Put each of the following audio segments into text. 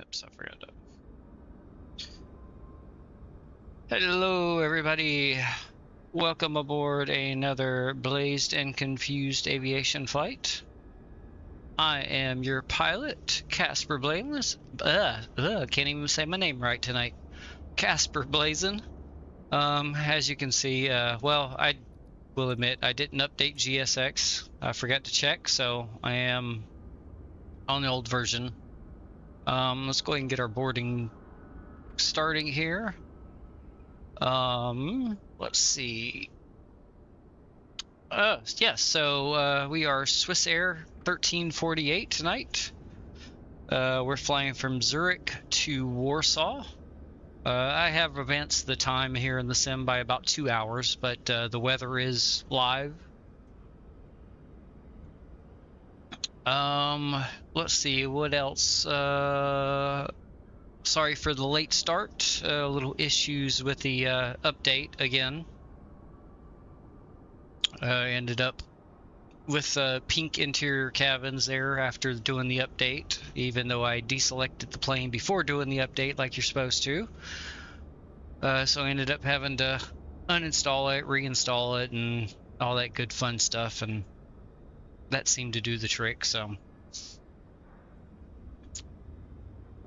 Oops, I forgot that. Hello, everybody. Welcome aboard another blazed and confused aviation flight. I am your pilot, Casper Blameless. Can't even say my name right tonight. Casper Blazin. As you can see, well, I will admit I didn't update GSX. I forgot to check, so I am on the old version. Let's go ahead and get our boarding starting here. Let's see. Yes, so we are Swiss Air 1348 tonight. We're flying from Zurich to Warsaw. I have advanced the time here in the sim by about 2 hours, but the weather is live. Let's see, what else? Sorry for the late start. Little issues with the update again. Ended up with pink interior cabins there after doing the update, even though I deselected the plane before doing the update like you're supposed to. So I ended up having to uninstall it, reinstall it, and all that good fun stuff, and that seemed to do the trick. So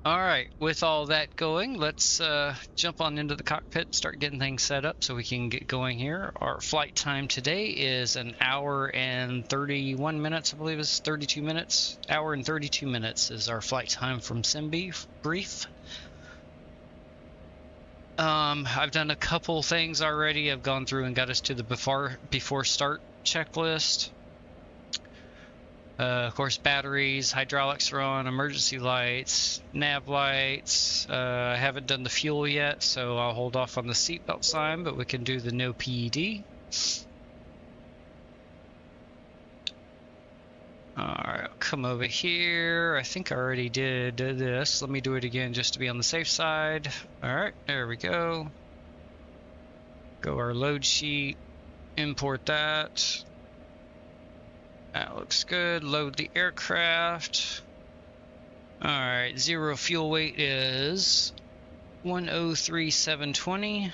alright, with all that going, let's jump on into the cockpit and start getting things set up so we can get going here. Our flight time today is an hour and 31 minutes, I believe it's 32 minutes. Hour and 32 minutes is our flight time from SimBrief. I've done a couple things already. I've gone through and got us to the before start checklist. Of course, batteries, hydraulics are on, emergency lights, nav lights. I haven't done the fuel yet, so I'll hold off on the seatbelt sign, but we can do the no PED. Alright, I'll come over here. I think I already did this. Let me do it again just to be on the safe side. Alright, there we go. Go our load sheet, import that. That looks good. Load the aircraft. Alright, zero fuel weight is 103,720.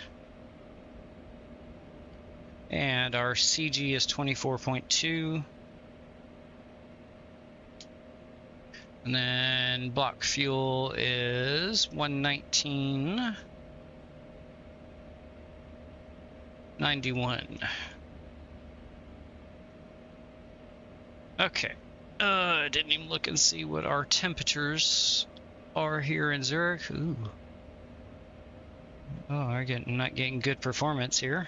And our CG is 24.2. And then block fuel is 119.91. Okay, I didn't even look and see what our temperatures are here in Zurich. Ooh. Oh, we're not getting good performance here.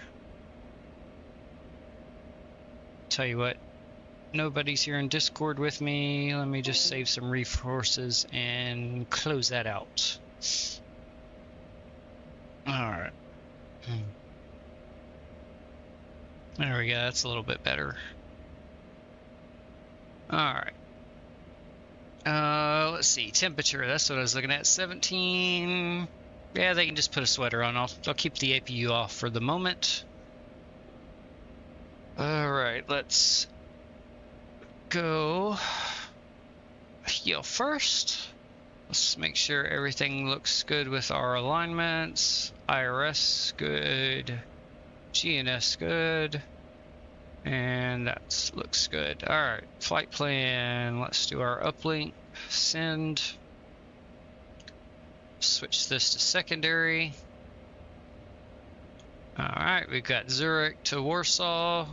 Tell you what, nobody's here in Discord with me. Let me just save some resources and close that out. Alright. There we go, that's a little bit better. Alright. Let's see. Temperature. That's what I was looking at. 17. Yeah, they can just put a sweater on. I'll keep the APU off for the moment. Alright, let's go heal first. Let's make sure everything looks good with our alignments. IRS good. GNS good. And that looks good. Alright, flight plan. Let's do our uplink. Send. Switch this to secondary. Alright, we've got Zurich to Warsaw.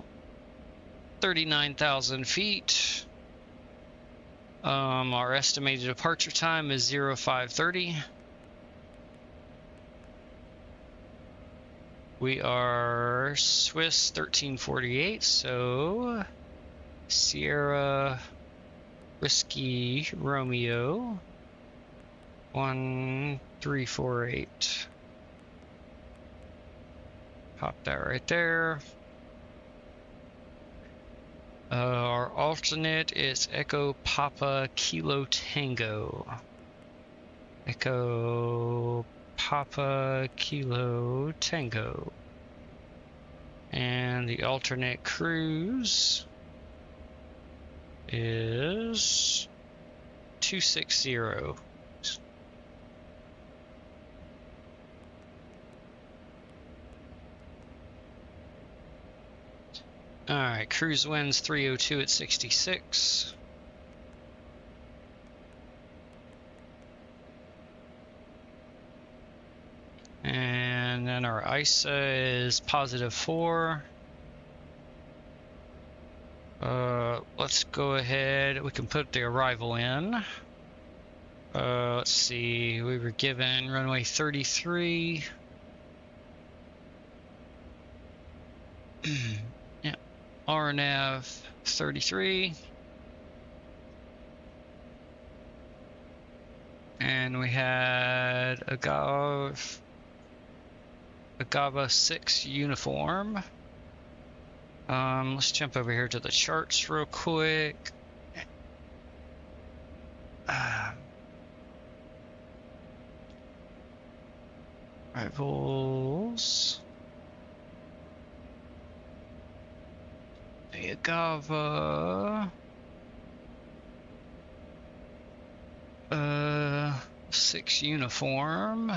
39,000 feet. Our estimated departure time is 0530. We are Swiss 1348, so Sierra Whiskey Romeo 1348. Pop that right there. Our alternate is Echo Papa Kilo Tango. Echo Papa Kilo Tango. And the alternate cruise is 260. Alright, cruise winds 302 at 66. And then our ISA is +4. Let's go ahead, we can put the arrival in. Let's see, we were given runway 33. Yeah, RNAV 33. And we had a GAVA 6 uniform. Let's jump over here to the charts real quick. Rivals. A GAVA. 6 uniform.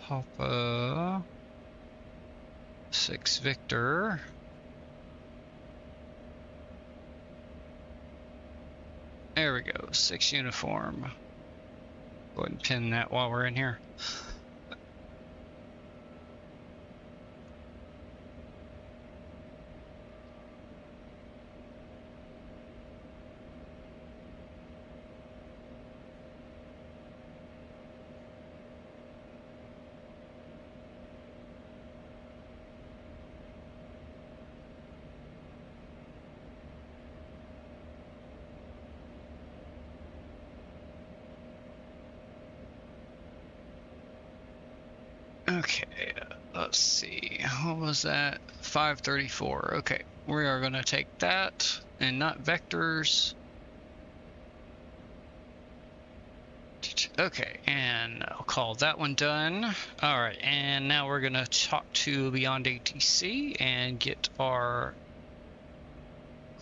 Papa 6 Victor. There we go, 6 uniform. Go ahead and pin that while we're in here. Okay, let's see, what was that? 534. Okay, we are going to take that and not vectors. Okay, and I'll call that one done. All right, and now we're going to talk to Beyond ATC and get our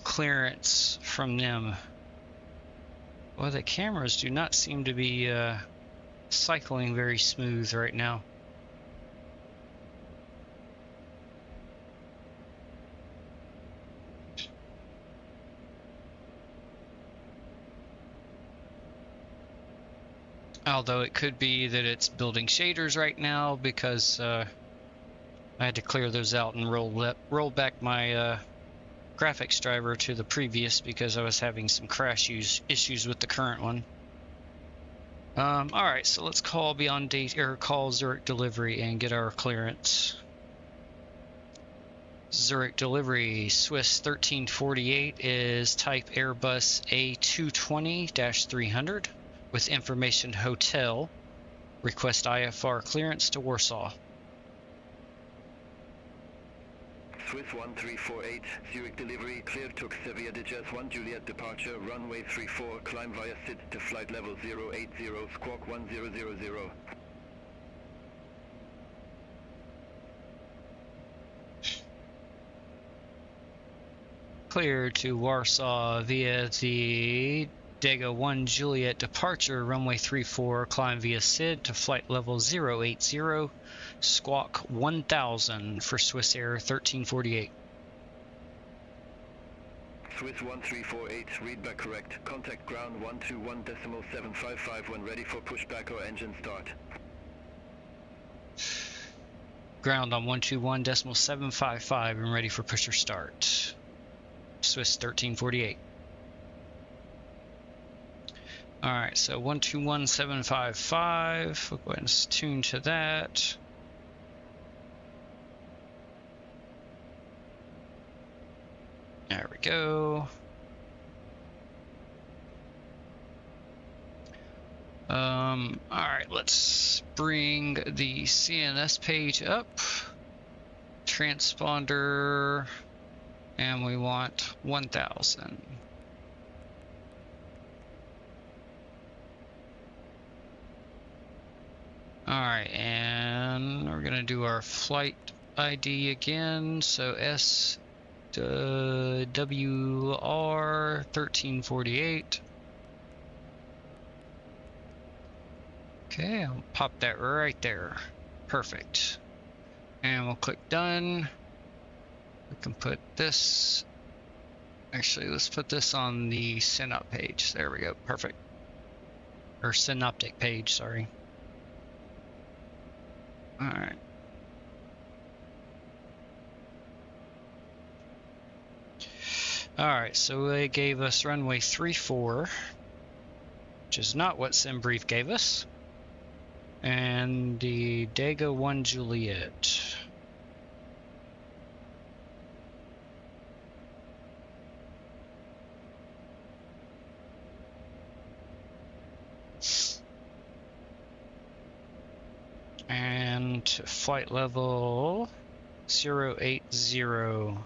clearance from them. Well, the cameras do not seem to be cycling very smooth right now. Although it could be that it's building shaders right now because I had to clear those out and roll back my graphics driver to the previous because I was having some crash issues with the current one. Alright, so let's call Beyond Date or call Zurich Delivery and get our clearance. Zurich Delivery, Swiss 1348 is type Airbus A220-300 with information hotel. Request IFR clearance to Warsaw. Swiss 1348, Zurich Delivery, cleared to Xavier Digest 1 Juliet departure, runway 34, climb via SID to flight level 080, squawk 1000. Clear to Warsaw via the Dega 1 Juliet departure, runway 34, climb via SID to flight level 080, squawk 1000 for Swiss Air 1348. Swiss 1348, read back correct. Contact ground 121.755 when ready for pushback or engine start. Ground on 121.755 and ready for push or start. Swiss 1348. Alright, so 121.755, we'll go ahead and tune to that. There we go. Alright, let's bring the CNS page up. Transponder, and we want 1000. Alright, and we're gonna do our flight ID again, so SWR 1348. Okay, I'll pop that right there. Perfect. And we'll click done. We can put this, actually let's put this on the Synaptic page. There we go, perfect. Or Synaptic page, sorry. Alright. Alright, so they gave us runway 34, which is not what SimBrief gave us. And the Dago 1 Juliet. And flight level 080.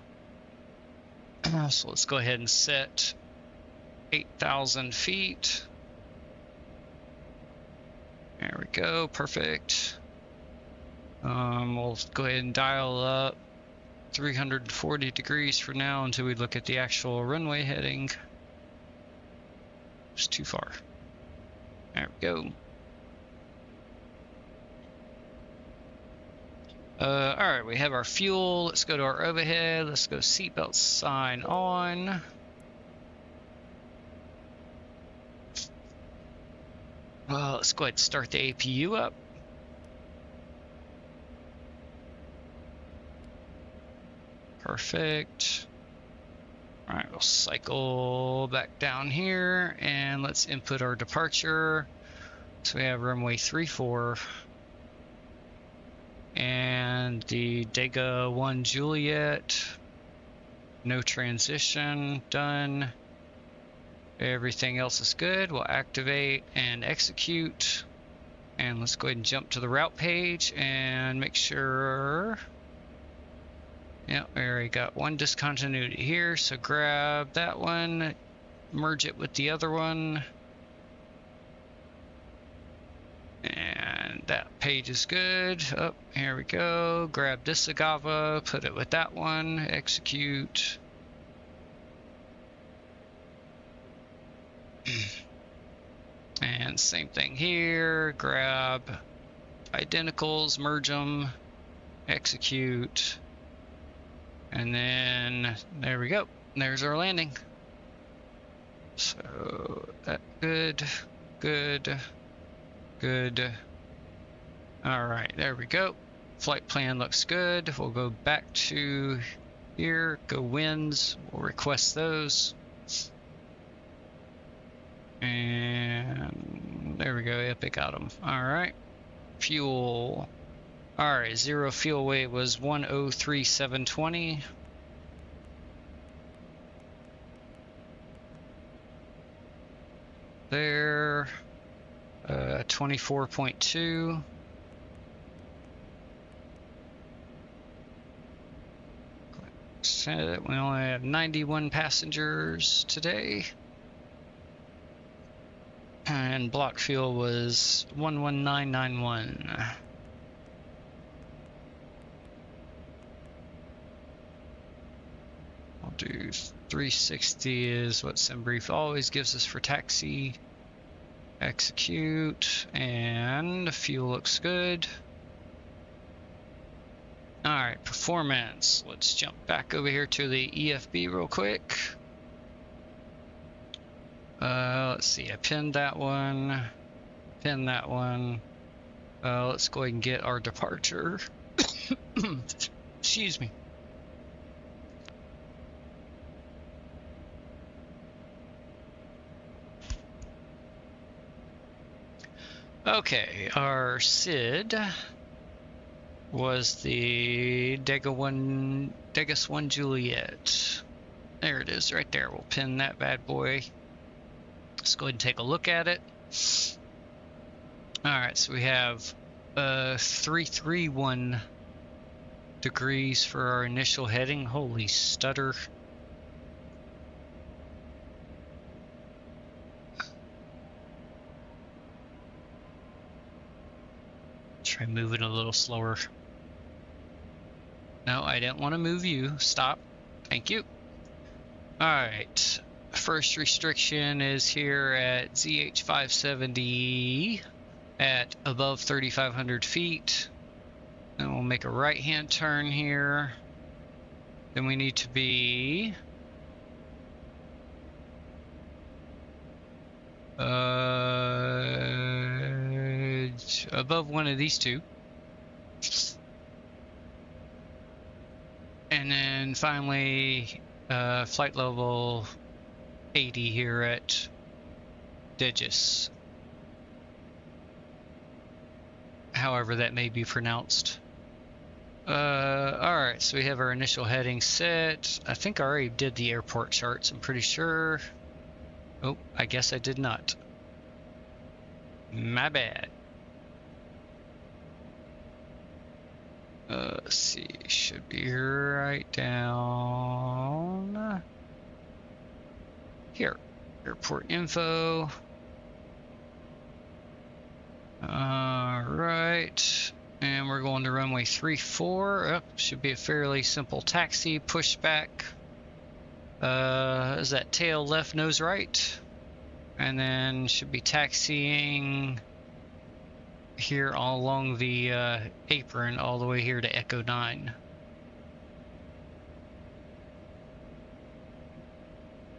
So let's go ahead and set 8,000 feet. There we go, perfect. We'll go ahead and dial up 340 degrees for now until we look at the actual runway heading. It's too far. There we go. Alright, we have our fuel. Let's go to our overhead. Let's go seatbelt sign on. Let's go ahead and start the APU up. Perfect. Alright, we'll cycle back down here and let's input our departure. So we have runway 34. And the Dago 1 Juliet, no transition, done. Everything else is good. We'll activate and execute. And let's go ahead and jump to the route page and make sure. Yep, we already got one discontinuity here, so grab that one, merge it with the other one. And that page is good. Oh, here we go. Grab this Agava, put it with that one, execute. And same thing here. Grab identicals, merge them, execute. And then there we go. There's our landing. So that good, good. Good. All right, there we go. Flight plan looks good. We'll go back to here, go winds. We'll request those. And there we go, Epic got them. All right, fuel. All right, zero fuel weight was 103,720. There. 24.2. So we only have 91 passengers today. And block fuel was 11991. I'll do 360 is what SimBrief always gives us for taxi. Execute, and fuel looks good. Alright, performance. Let's jump back over here to the EFB real quick. Let's see, I pinned that one. Pin that one. Let's go ahead and get our departure. Excuse me. Okay, our SID was the Dago 1 Juliet. There it is, right there. We'll pin that bad boy. Let's go ahead and take a look at it. Alright, so we have 331 degrees for our initial heading. Holy stutter. Try moving a little slower. No, I didn't want to move you. Stop. Thank you. Alright. First restriction is here at ZH570 at above 3,500 feet. Then we'll make a right-hand turn here. then we need to be above one of these two. And then finally, flight level 80 here at Digis. However that may be pronounced. Alright, so we have our initial heading set. I think I already did the airport charts, I'm pretty sure. Oh, I guess I did not. My bad. Let's see, should be right down here. Airport info. Alright, and we're going to runway 34. Oh, should be a fairly simple taxi, pushback. Is that tail left, nose right? And then should be taxiing here all along the apron all the way here to Echo 9.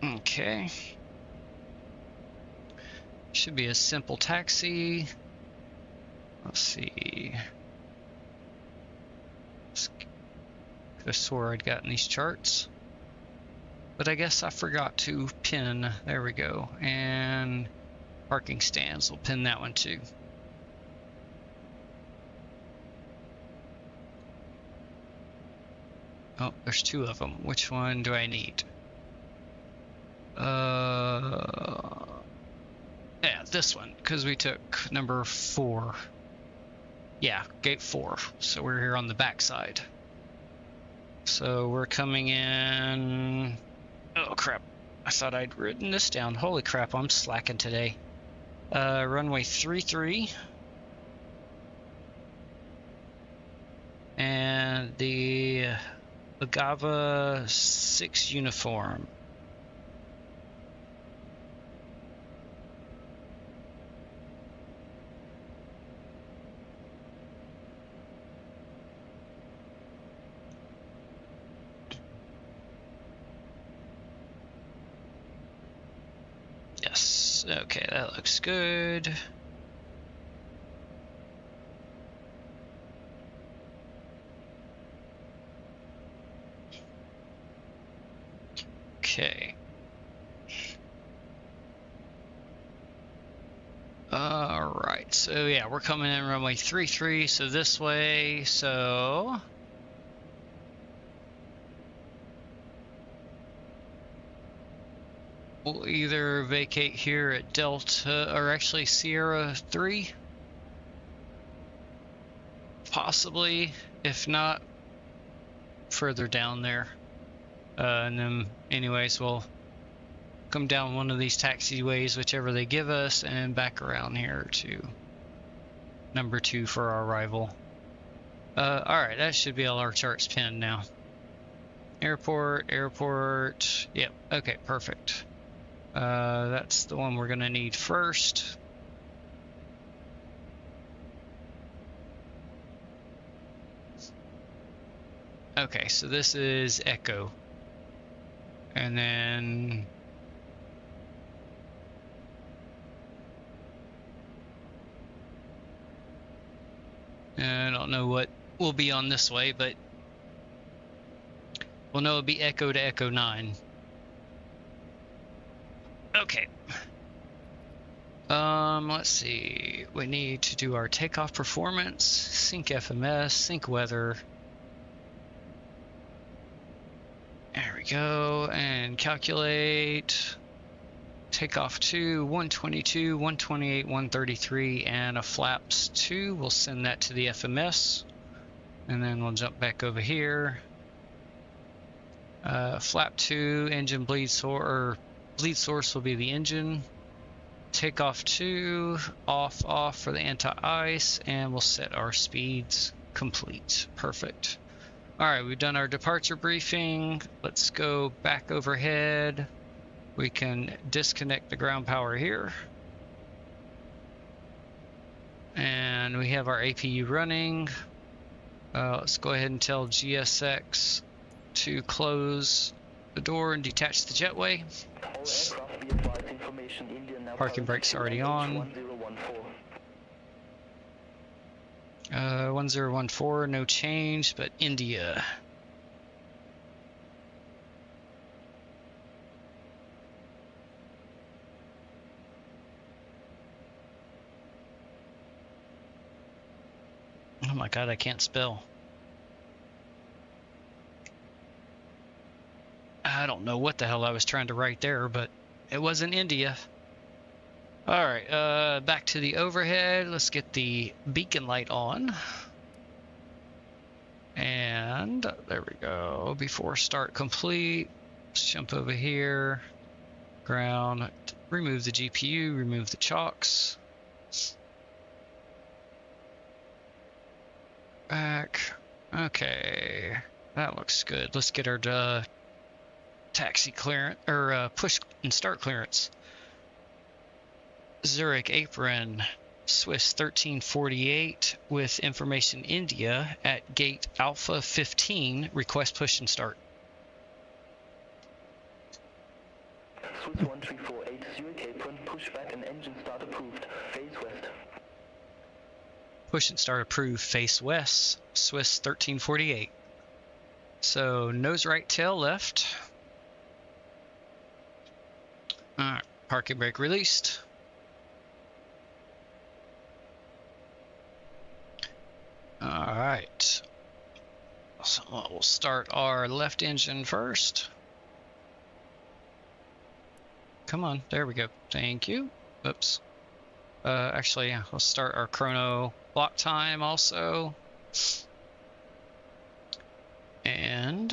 Okay. Should be a simple taxi. Let's see. Could have swore I'd gotten these charts. But I guess I forgot to pin. There we go. And parking stands. We'll pin that one too. Oh, there's two of them. Which one do I need? Yeah, this one, because we took number 4. Yeah, gate 4. So we're here on the back side. So we're coming in. Oh crap! I thought I'd written this down. Holy crap! I'm slacking today. Runway 33. And the Agava 6 uniform. Yes, okay, that looks good. Okay. Alright, so yeah, we're coming in runway 33, so this way, so we'll either vacate here at Delta, or actually Sierra 3, possibly, if not, further down there. And then anyways, we'll come down one of these taxiways, whichever they give us, and back around here to number 2 for our arrival. Alright, that should be all our charts pinned now. Airport, yep, okay, perfect. That's the one we're gonna need first. Okay, so this is Echo. And then I don't know what will be on this way, but we'll know it'll be Echo to Echo 9. Okay. Let's see. We need to do our takeoff performance, sync FMS, sync weather. There we go, and calculate takeoff to 122, 128, 133, and a flaps 2. We'll send that to the FMS, and then we'll jump back over here. Flap 2, engine bleed source, or bleed source will be the engine. Takeoff 2, off for the anti-ice, and we'll set our speeds complete. Perfect. Alright, we've done our departure briefing. Let's go back overhead. We can disconnect the ground power here. And we have our APU running. Let's go ahead and tell GSX to close the door and detach the jetway. All aircraft be advised, information India now Parking brake's already on. 1014. 1014, no change, but India. Oh my god, I can't spell. I don't know what the hell I was trying to write there, but it wasn't India. Alright, back to the overhead. Let's get the beacon light on. And there we go. Before start complete, let's jump over here. Ground, remove the GPU, remove the chocks. Back. Okay, that looks good. Let's get our taxi clearance, or push and start clearance. Zurich apron, Swiss 1348 with information India at gate Alpha 15. Request push and start. Swiss 1348, Zurich apron, pushback and engine start approved. Face west. Push and start approved, face west, Swiss 1348. So nose right, tail left. Alright, parking brake released. Alright. So we'll start our left engine first. Come on, there we go. Thank you. Oops. Actually, yeah, we'll start our chrono block time also. And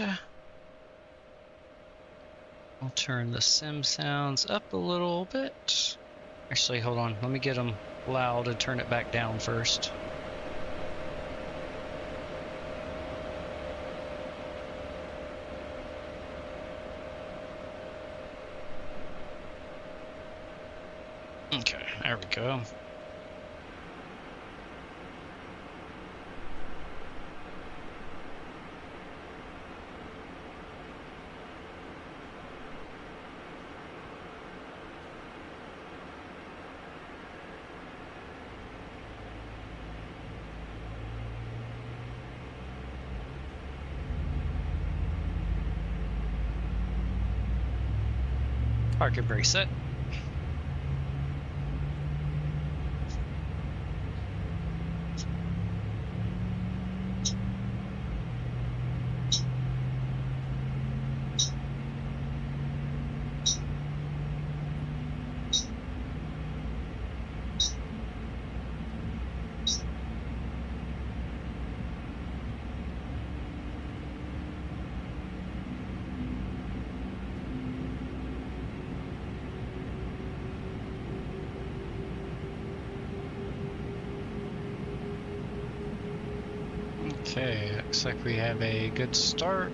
I'll turn the sim sounds up a little bit. Actually, hold on. Let me get them loud and turn it back down first. Okay, there we go. Parking brake set. Okay, looks like we have a good start.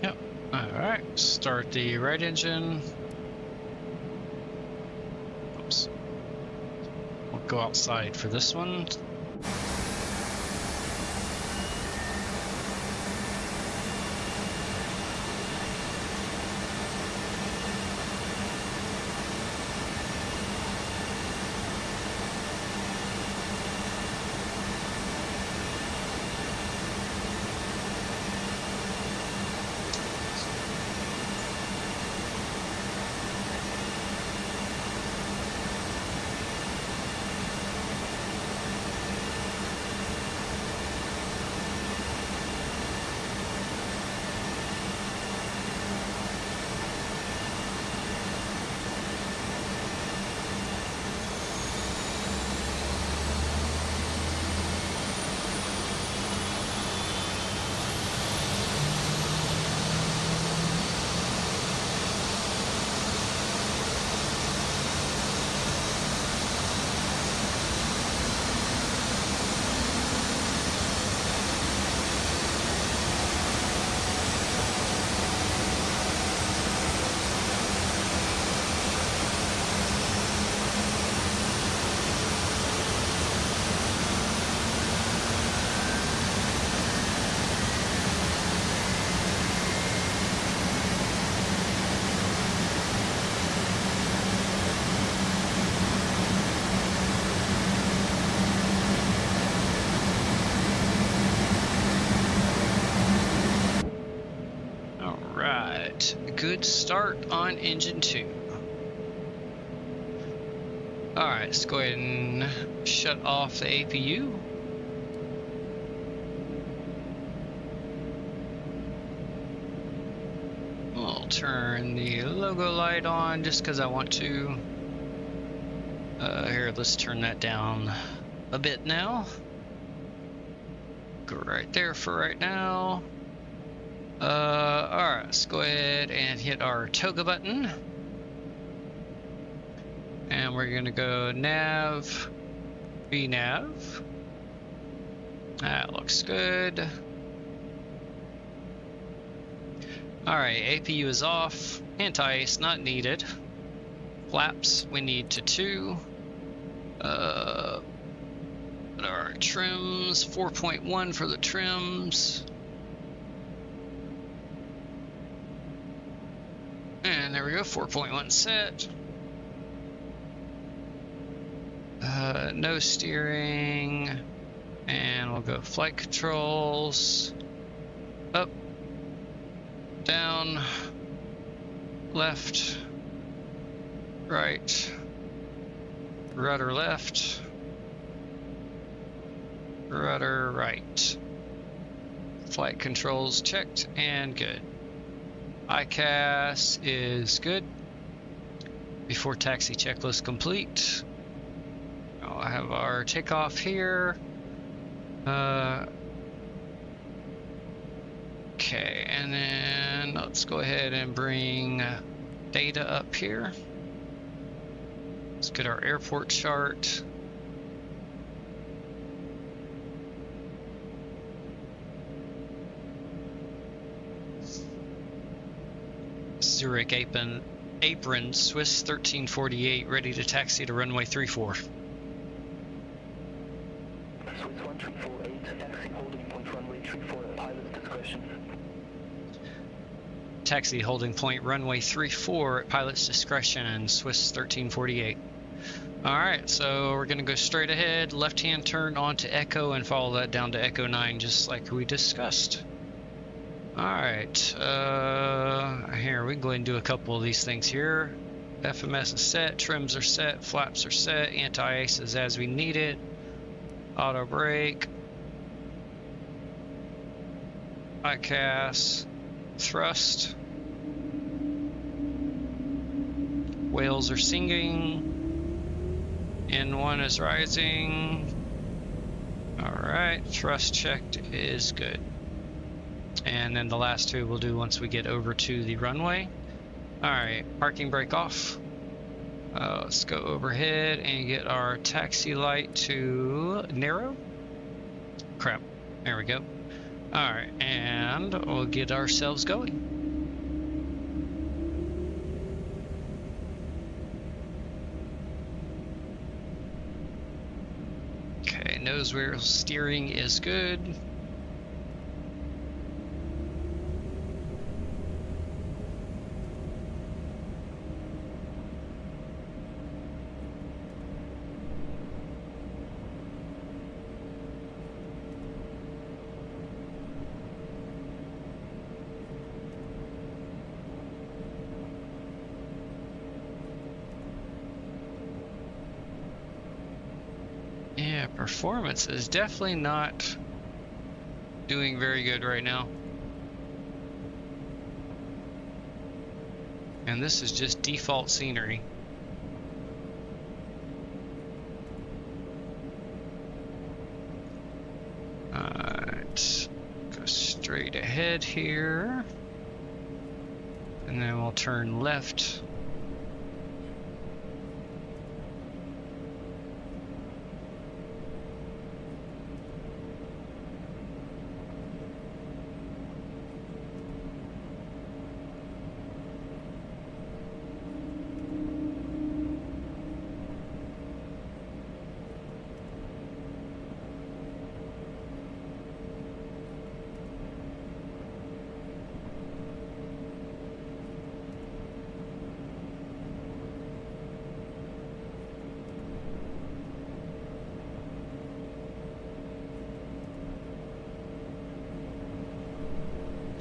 Yep, alright, start the right engine. Oops. We'll go outside for this one. Alright, good start on engine 2. Alright, let's go ahead and shut off the APU. We'll turn the logo light on just because I want to. Here, let's turn that down a bit now. Go right there for right now. Alright, let's go ahead and hit our toga button. And we're gonna go nav, vnav. That looks good. Alright, APU is off. Anti-ace not needed. Flaps we need to 2. What are our trims? 4.1 for the trims. And there we go, 4.1 set. No steering. And we'll go flight controls. Up. Down. Left. Right. Rudder left. Rudder right. Flight controls checked and good. ICAS is good. Before taxi checklist complete. I'll have our takeoff here. Okay, and then let's go ahead and bring data up here. Let's get our airport chart. Zurich apron, Swiss 1348, ready to taxi to runway 34. Swiss 1348, taxi holding point runway 34 at pilot's discretion. Taxi holding point runway 34 at pilot's discretion, Swiss 1348. Alright, so we're going to go straight ahead, left-hand turn onto Echo and follow that down to Echo 9 just like we discussed. Alright, here we can go ahead and do a couple of these things here. FMS is set, trims are set, flaps are set, anti-ace is as we need it. Auto brake. ICAS. Thrust. Whales are singing. N1 is rising. Alright, thrust checked is good. And then the last two we'll do once we get over to the runway. Alright, parking brake off. Let's go overhead and get our taxi light to narrow. Crap, there we go. Alright, and we'll get ourselves going. Okay, nose wheel steering is good. Yeah, performance is definitely not doing very good right now. And this is just default scenery. Alright, go straight ahead here. And then we'll turn left.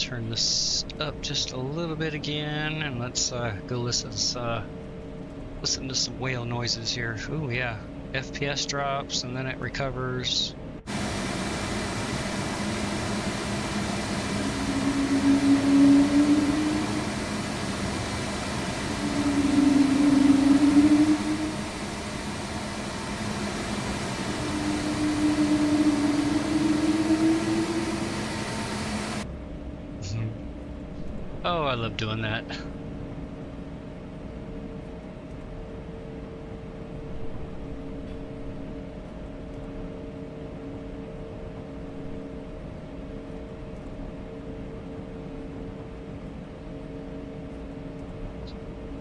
turn this up just a little bit again, and let's go listen to some whale noises here. Ooh, yeah. FPS drops, and then it recovers. Oh, I love doing that.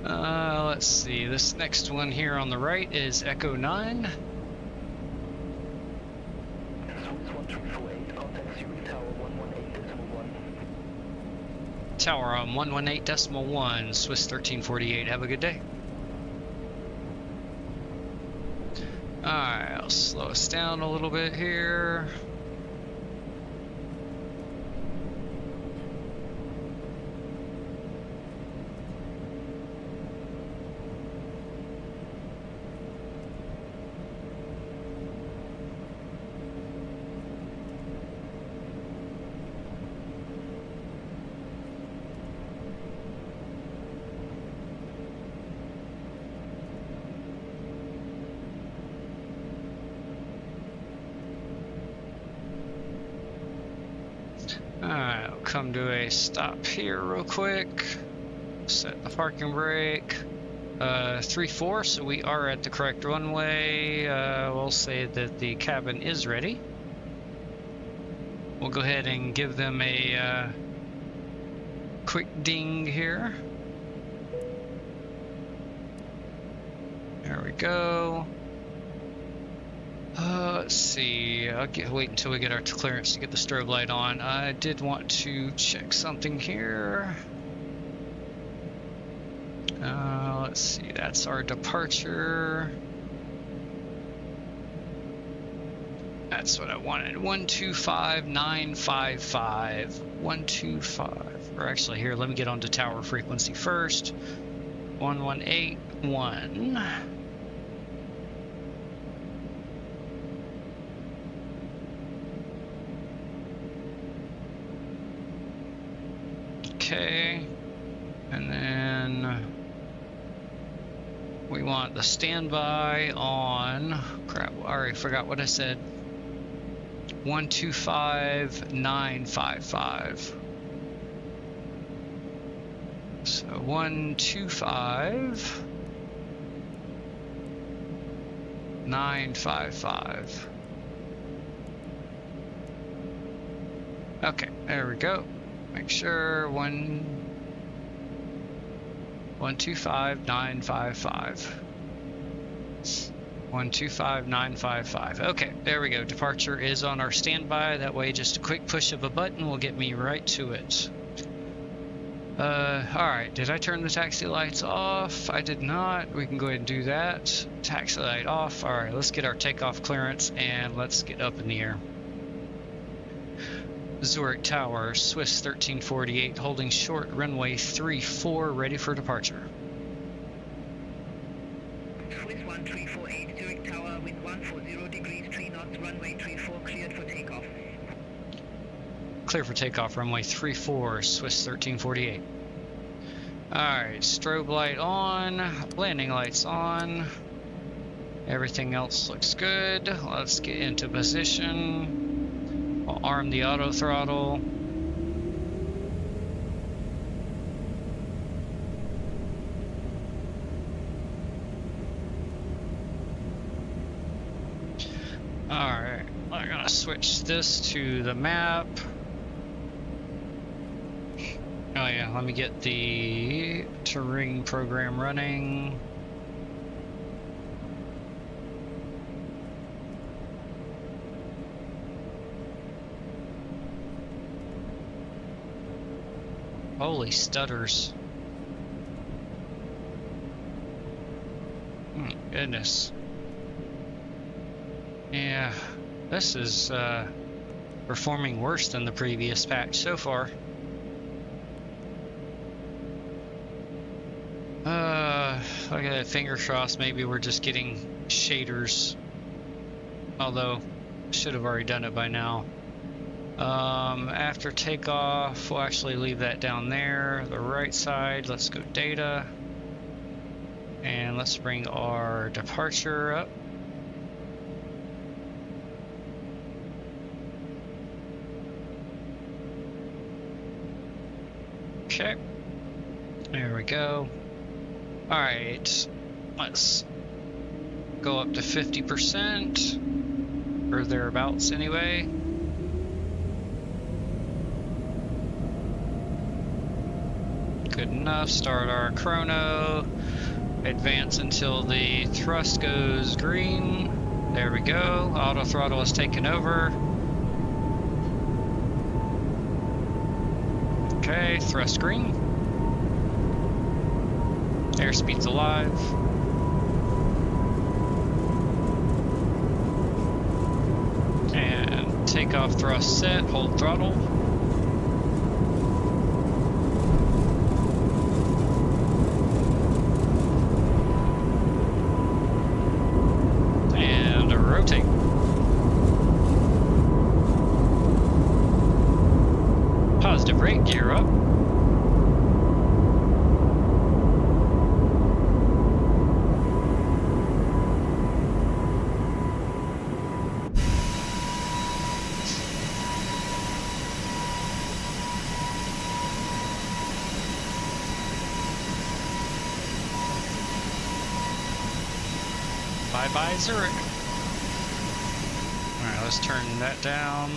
Let's see, this next one here on the right is Echo 9. Tower on 118.1, Swiss 1348. Have a good day. Alright, I'll slow us down a little bit here. Alright, I'll come to a stop here real quick. Set the parking brake. 3-4, so we are at the correct runway. We'll say that the cabin is ready. We'll go ahead and give them a quick ding here. There we go. Let's see, wait until we get our clearance to get the strobe light on. I did want to check something here. Let's see, that's our departure. That's what I wanted, 125955. 125, or actually here, let me get onto tower frequency first. 1181. Okay, and then we want the standby on, crap, I already forgot what I said, 125955. So 125955. Okay, there we go. Make sure 125955. 125955. Okay, there we go. Departure is on our standby. That way, just a quick push of a button will get me right to it. Alright, did I turn the taxi lights off? I did not. We can go ahead and do that. Taxi light off. Alright, let's get our takeoff clearance and let's get up in the air. Zurich Tower, Swiss 1348, holding short, runway 34, ready for departure. Swiss 1348, Zurich Tower, wind 140 degrees, 3 knots, runway 34, cleared for takeoff. Clear for takeoff, runway 34, Swiss 1348. Alright, strobe light on, landing lights on. Everything else looks good. Let's get into position. I'll arm the auto throttle. Alright, I'm gonna switch this to the map. Oh yeah, let me get the terrain program running. Holy stutters. Goodness. Yeah, this is performing worse than the previous patch so far. I got a finger crossed. Maybe we're just getting shaders. Although, should have already done it by now. After takeoff, we'll actually leave that down there. The right side, let's go data. And let's bring our departure up. Okay. There we go. Alright. Let's go up to 50%. Or thereabouts anyway. Good enough. Start our chrono. Advance until the thrust goes green. There we go. Auto throttle is taken over. Okay, thrust green. Airspeed's alive. And takeoff thrust set. Hold throttle. Positive rate, gear up. Bye-bye, Zurich. Alright, let's turn that down.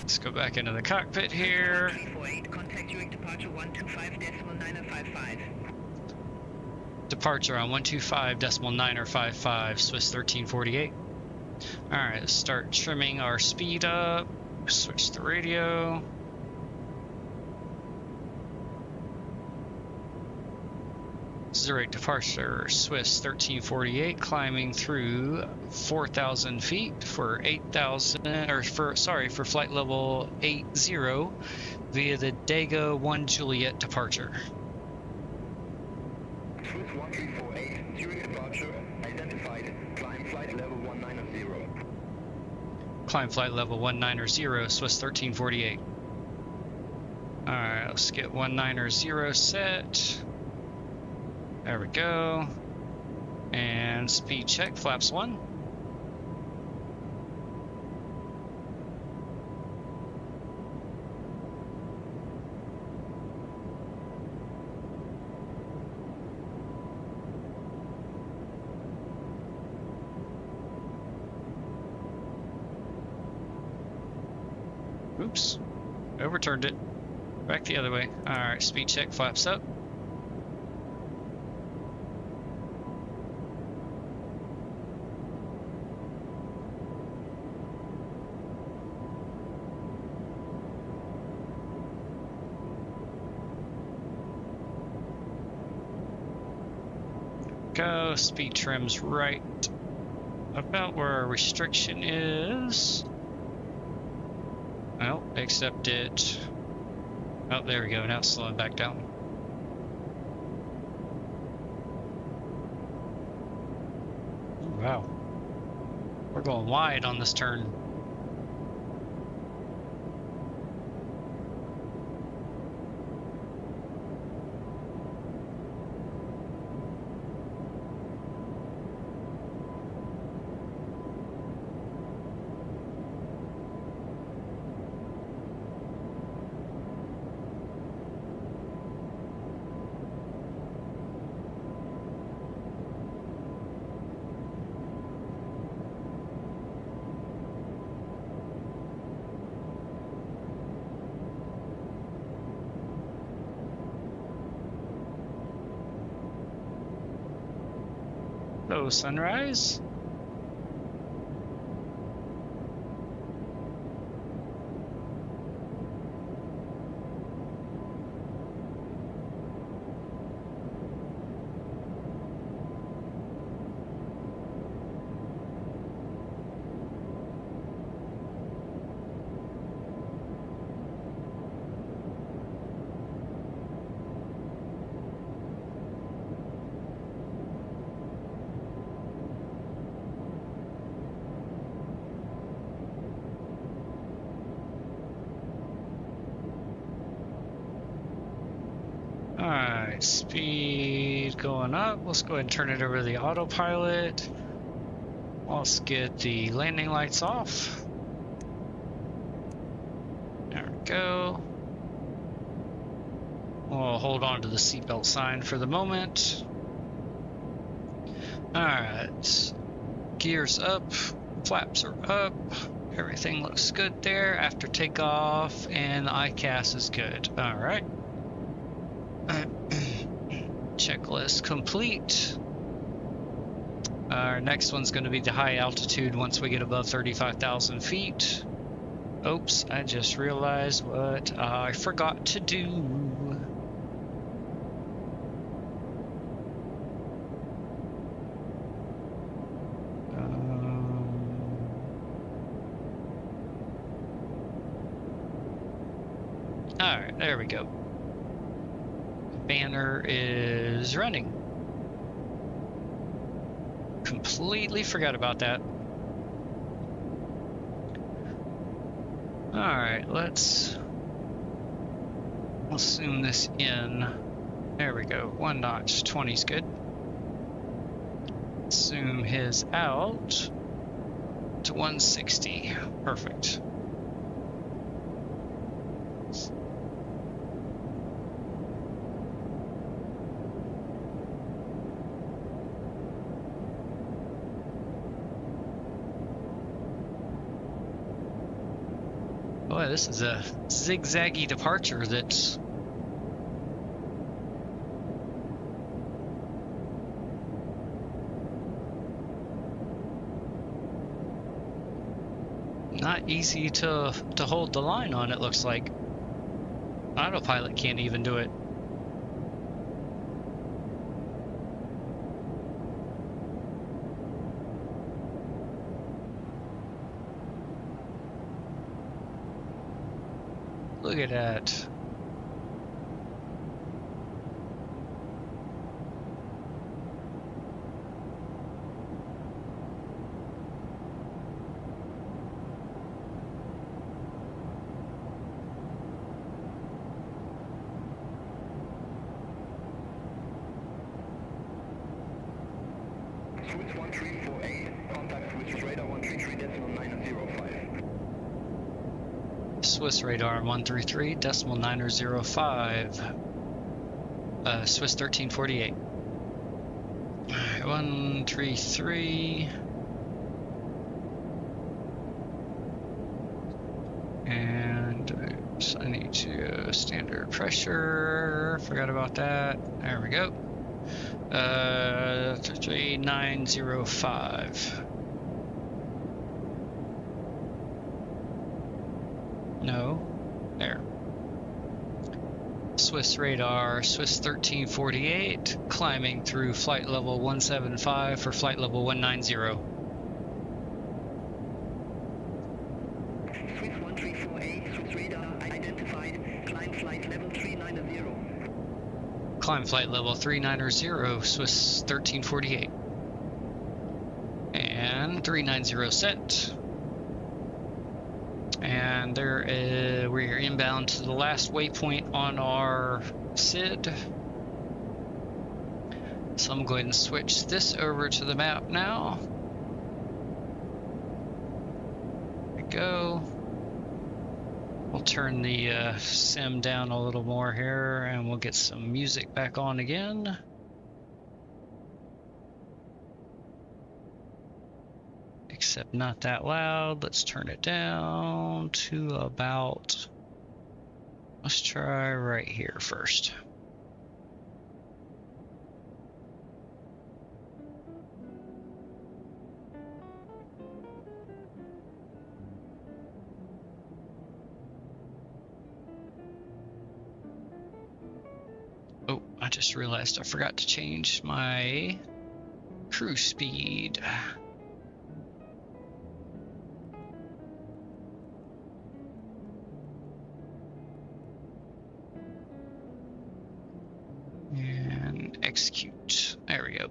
Let's go back into the cockpit here. 348, contact Zurich departure 125.955. Departure on 125.955, Swiss 1348. Alright, let's start trimming our speed up. Switch the radio. Zurich departure, Swiss 1348, climbing through 4,000 feet for 8,000, or for flight level 80 via the Dago 1 Juliet departure. Swiss 1348, Zurich departure, identified, climb flight level 190. Climb flight level 190, Swiss 1348. Alright, let's get 190 set. There we go. And speed check, flaps 1. Oops. Overturned it. Back the other way. Alright, speed check, flaps up. Go, speed trims right about where our restriction is. Well, except it. Oh, there we go. Now it's slowing back down. Ooh, wow. We're going wide on this turn. Hello, sunrise. Alright, speed going up. Let's go ahead and turn it over to the autopilot. Let's get the landing lights off. There we go. We'll hold on to the seatbelt sign for the moment. Alright, gears up, flaps are up, everything looks good there after takeoff, and the ICAS is good. Alright. Checklist complete. Our next one's going to be the high altitude once we get above 35,000 feet. Oops, I just realized what I forgot to do. Alright, there we go. Banner is running. Completely forgot about that. Alright, let's zoom this in. There we go. 1 notch, 20's good. Zoom his out to 160. Perfect. Boy, this is a zigzaggy departure that's not easy to hold the line on, it looks like. Autopilot can't even do it. Look at that. Swiss 134A, contact Swiss radar 133.905. Swiss radar 133.905. Swiss 1348. Alright, 133. And oops, I need to standard pressure. Forgot about that. There we go. 33905. No, there. Swiss radar, Swiss 1348, climbing through flight level 175 for flight level 190. Swiss 134A, Swiss radar identified. Climb flight level 390. Climb flight level 390, Swiss 1348. And 390 set. And there, we're inbound to the last waypoint on our SID. So I'm going to switch this over to the map now. There we go. We'll turn the sim down a little more here, and we'll get some music back on again. Except not that loud. Let's turn it down to about, let's try right here first. Oh, I just realized I forgot to change my cruise speed. And execute. There we go.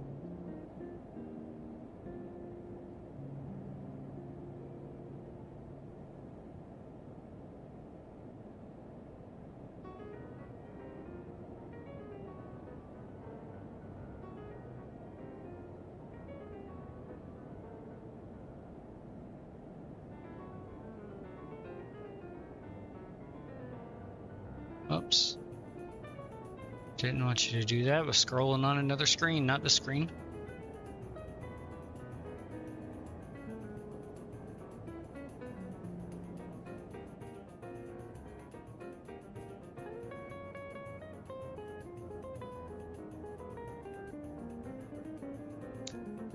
Oops. Didn't want you to do that. Was scrolling on another screen, not the screen.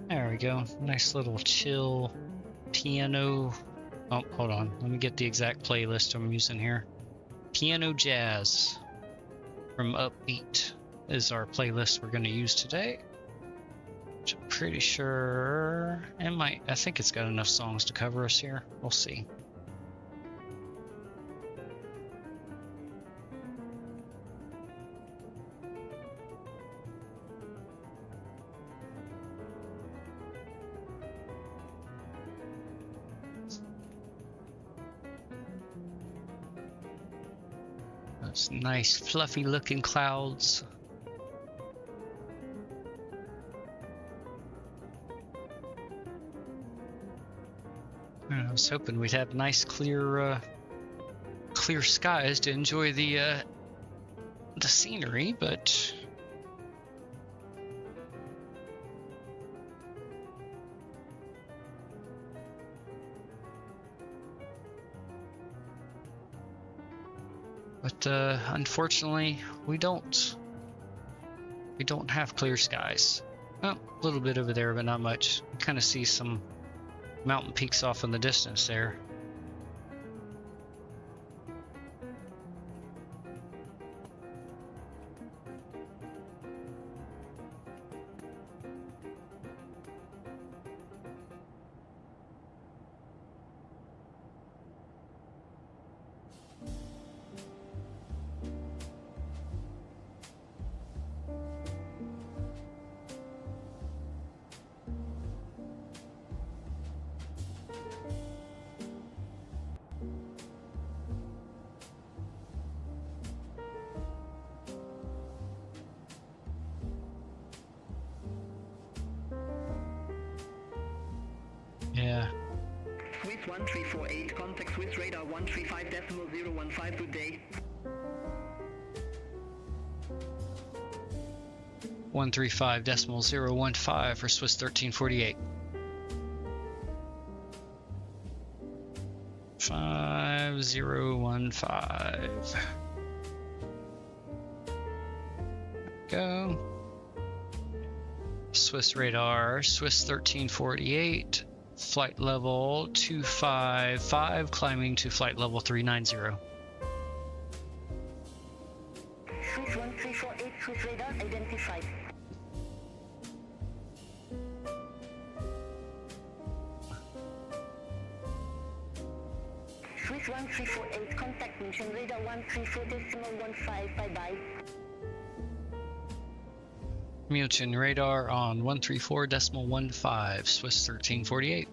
There we go. Nice little chill piano. Oh, hold on. Let me get the exact playlist I'm using here. Piano Jazz from Upbeat is our playlist we're going to use today. Which I'm pretty sure it might. I think it's got enough songs to cover us here. We'll see. Those nice fluffy looking clouds. I was hoping we'd have nice clear skies to enjoy the scenery, but unfortunately we don't have clear skies. Well, a little bit over there, but not much. You kind of see some mountain peaks off in the distance there. Yeah. Swiss 1348, contact Swiss radar 135.015, good day. 135.015 for Swiss 1348. 5015. Go. Swiss radar, Swiss 1348. Flight level 255, climbing to flight level 390. Swiss 1348, Swiss radar identified. Swiss 1348, contact mission radar 134.15, bye-bye. München radar on 134.15, Swiss 1348.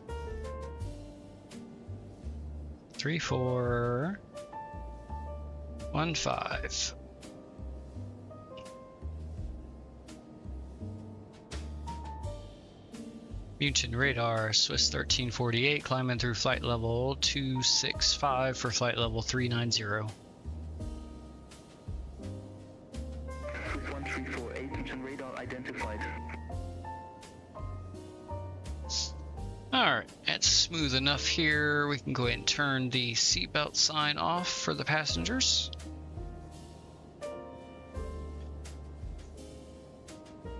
3415. München radar, Swiss 1348, climbing through flight level 265 for flight level 390. Swiss 1348, München radar identified. Alright, that's smooth enough here. We can go ahead and turn the seatbelt sign off for the passengers.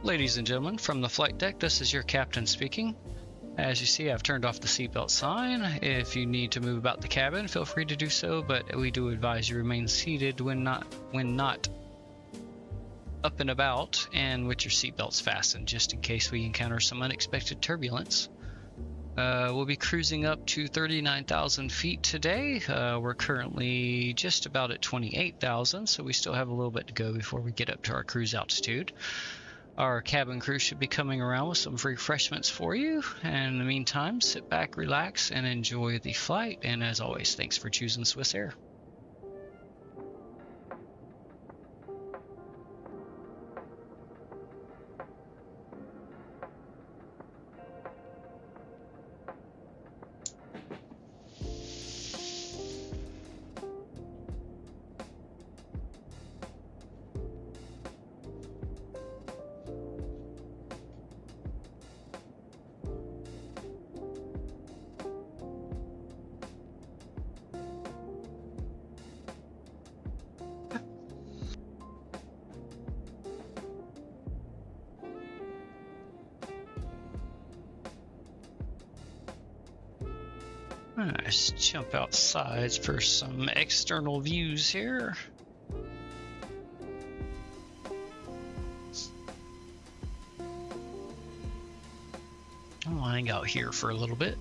Ladies and gentlemen, from the flight deck, this is your captain speaking. As you see, I've turned off the seatbelt sign. If you need to move about the cabin, feel free to do so, but we do advise you remain seated when not up and about and with your seatbelts fastened, just in case we encounter some unexpected turbulence. We'll be cruising up to 39,000 feet today. We're currently just about at 28,000, so we still have a little bit to go before we get up to our cruise altitude. Our cabin crew should be coming around with some refreshments for you. And in the meantime, sit back, relax, and enjoy the flight. And as always, thanks for choosing Swiss Air. Let's jump outside for some external views here. I'll hang out here for a little bit.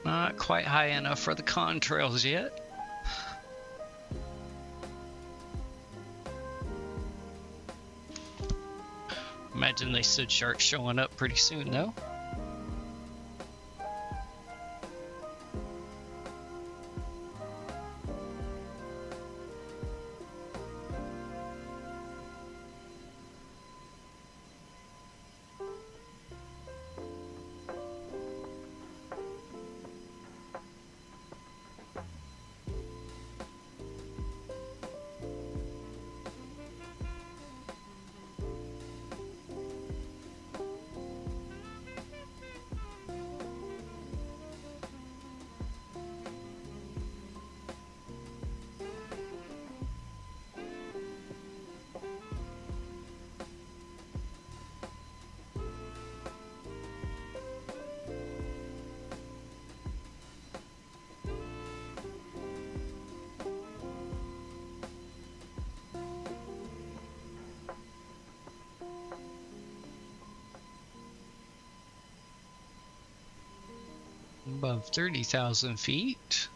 Not quite high enough for the contrails yet. Imagine they should start showing up pretty soon though. Above 30,000 feet.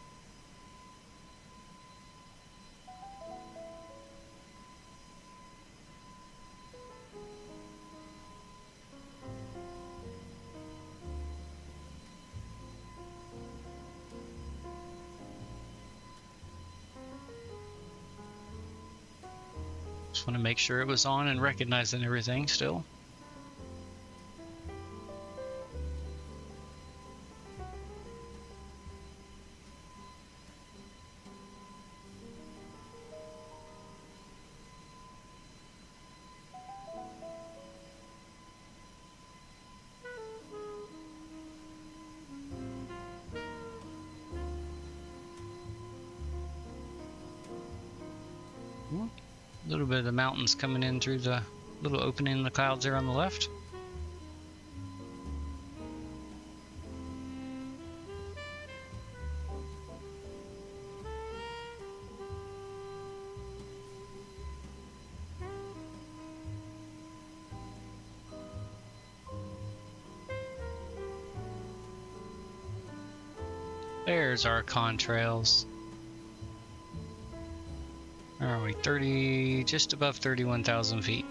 Just want to make sure it was on and recognizing everything still. A little bit of the mountains coming in through the little opening in the clouds there on the left. There's our contrails. Where are we? 30, just above 31,000 feet.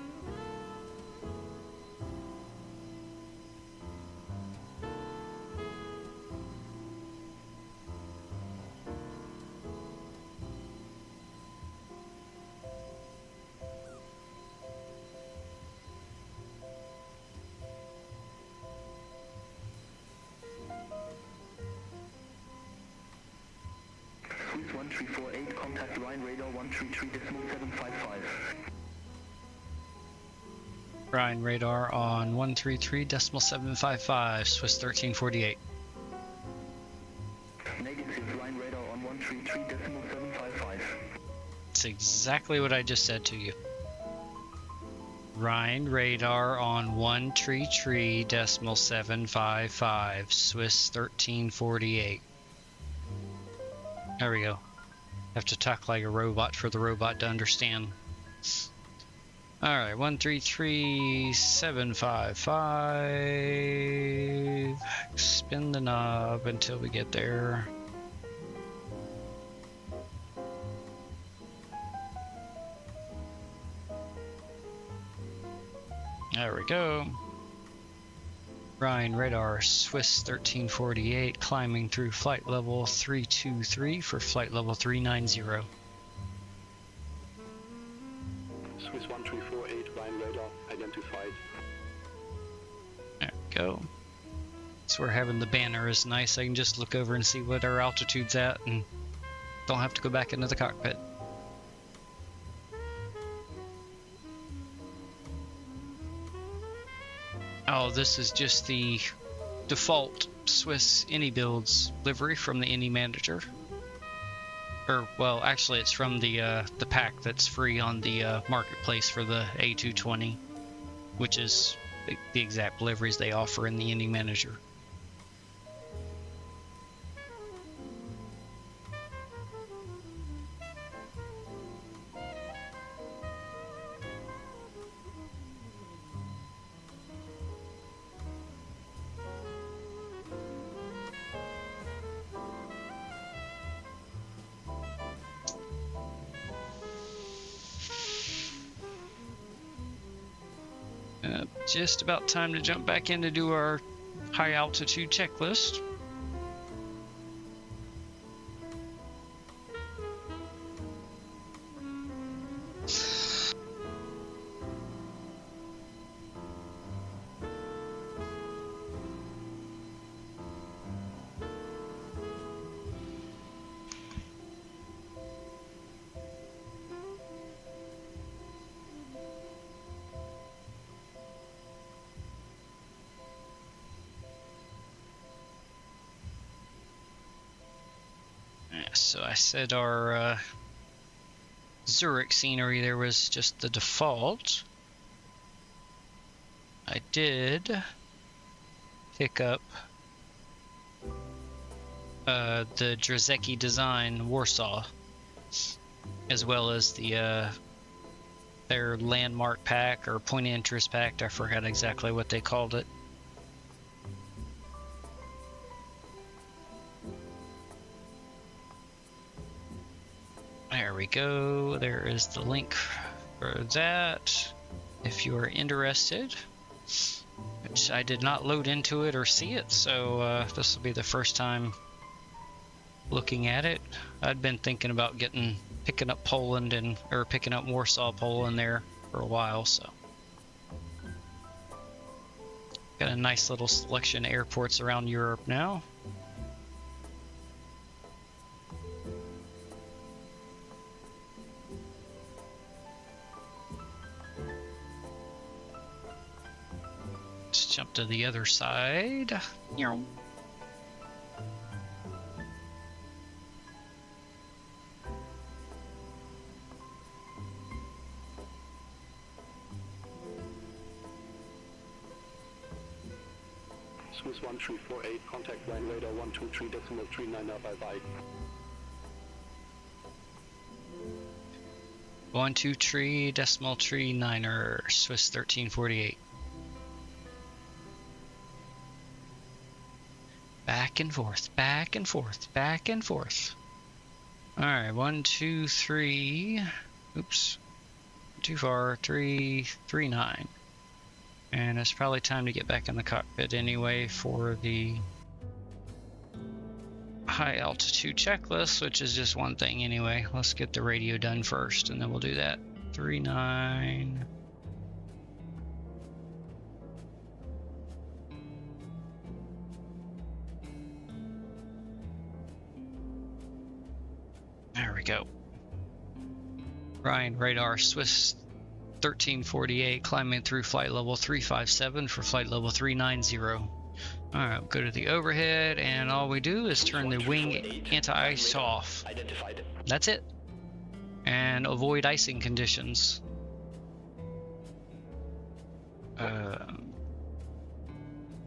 Swiss 1348, contact Rhine radar 133.755. Rhine radar on 133.755, Swiss 1348. Negative, Rhine radar on 133.755. It's exactly what I just said to you. Rhine radar on 133.755, Swiss 1348. There we go. Have to talk like a robot for the robot to understand. Alright, 133.755. Spin the knob until we get there. There we go. Rhine radar, Swiss 1348, climbing through flight level 323 for flight level 390. Swiss 1348, Rhine radar identified. There we go. So we're having the banner is nice. I can just look over and see what our altitude's at and don't have to go back into the cockpit. Oh, this is just the default Swiss Inibuilds livery from the Ini manager. or well, actually, it's from the pack that's free on the marketplace for the A220, which is the exact liveries they offer in the Indy Manager. Just about time to jump back in to do our high altitude checklist. So I said our Zurich scenery there was just the default. I did pick up the Drzewiecki design Warsaw, as well as the their landmark pack or point of interest pack. I forgot exactly what they called it. There we go. There is the link for that if you are interested, which I did not load into it or see it, so this will be the first time looking at it. I'd been thinking about picking up Poland or picking up Warsaw, Poland there for a while, so got a nice little selection of airports around Europe now. Jump to the other side. Swiss 1348, contact line radar 123.39, bye bye. 123.39er, Swiss 1348. Back and forth, back and forth, back and forth. Alright, 1, 2, 3. Oops. Too far. 3, 3, 9. And it's probably time to get back in the cockpit anyway for the high altitude checklist, which is just one thing anyway. Let's get the radio done first, and then we'll do that. 3, 9. There we go. Ryan radar Swiss 1348 climbing through flight level 357 for flight level 390. Alright, we'll go to the overhead, and all we do is turn the wing anti-ice off. That's it. And avoid icing conditions.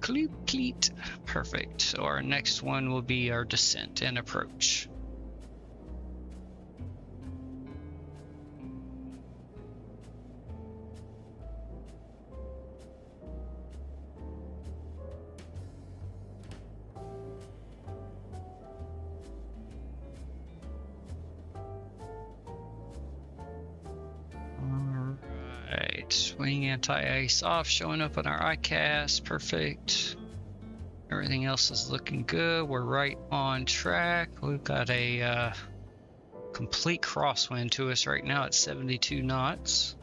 Complete. Perfect. So our next one will be our descent and approach. Wing anti-ice off, showing up on our ICAS. Perfect. Everything else is looking good. We're right on track. We've got a complete crosswind to us right now at 72 knots.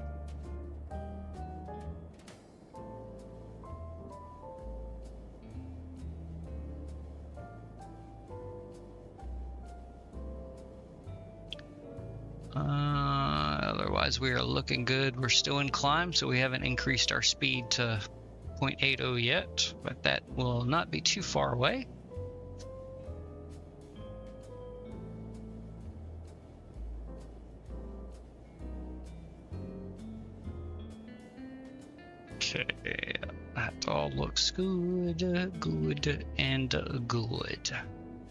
Otherwise, we are looking good. We're still in climb, so we haven't increased our speed to 0.80 yet, but that will not be too far away. Okay, that all looks good, good, and good.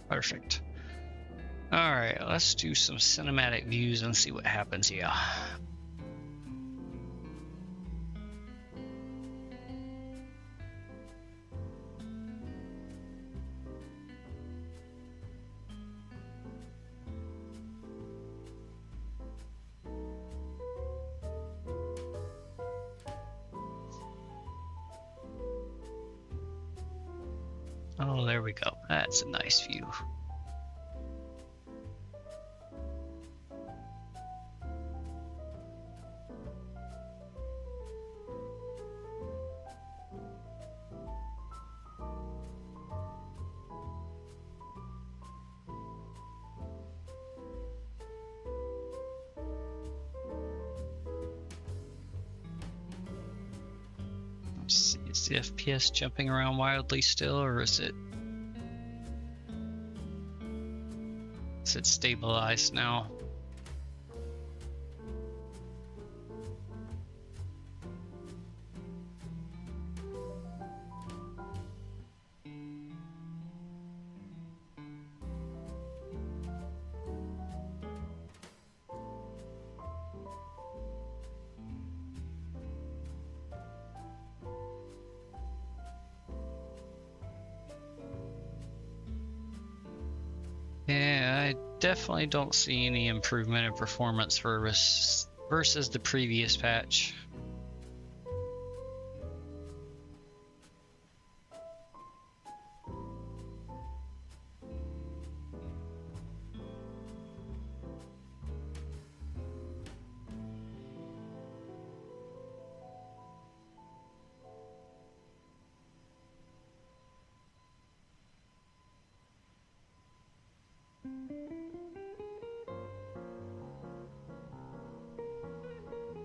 Perfect. Alright, let's do some cinematic views and see what happens here. Oh, there we go. That's a nice view. Is the FPS jumping around wildly still, or is it stabilized now? Yeah, I definitely don't see any improvement in performance versus the previous patch.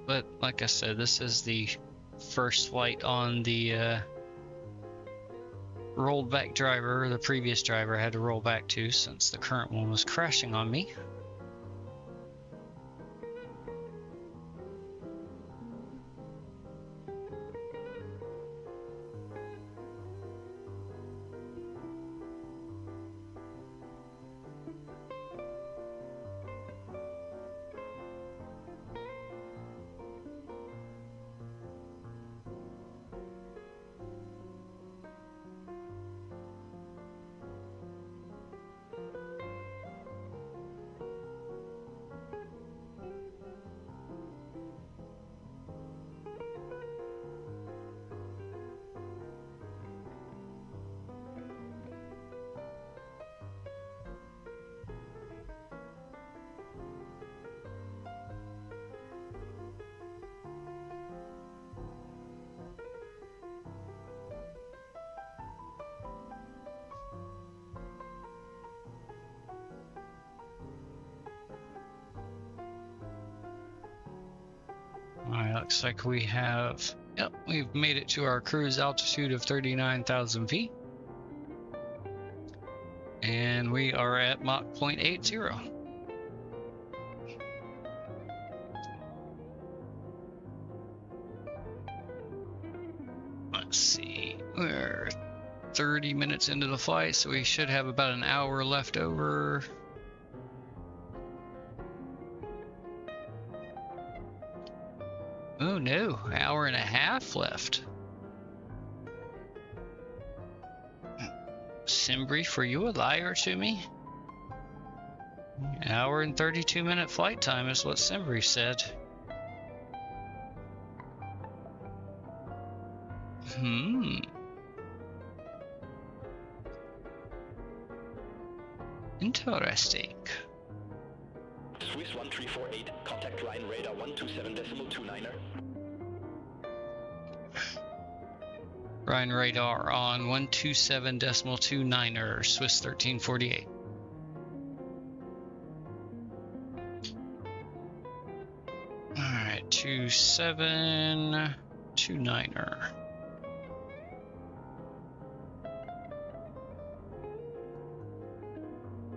But like I said, this is the first flight on the rolled back driver. The previous driver I had to roll back to since the current one was crashing on me. Alright, looks like we have, yep, we've made it to our cruise altitude of 39,000 feet. And we are at Mach 0.80. Let's see, we're 30 minutes into the flight, so we should have about an hour left over. Oh no, hour and a half left. Simbrief, were you a liar to me? Hour and 32-minute flight time is what Simbrief said. Interesting. Swiss 1348, contact line radar 127.29er. Ryan radar on 127.29er, Swiss 1348. Alright, 27.29er.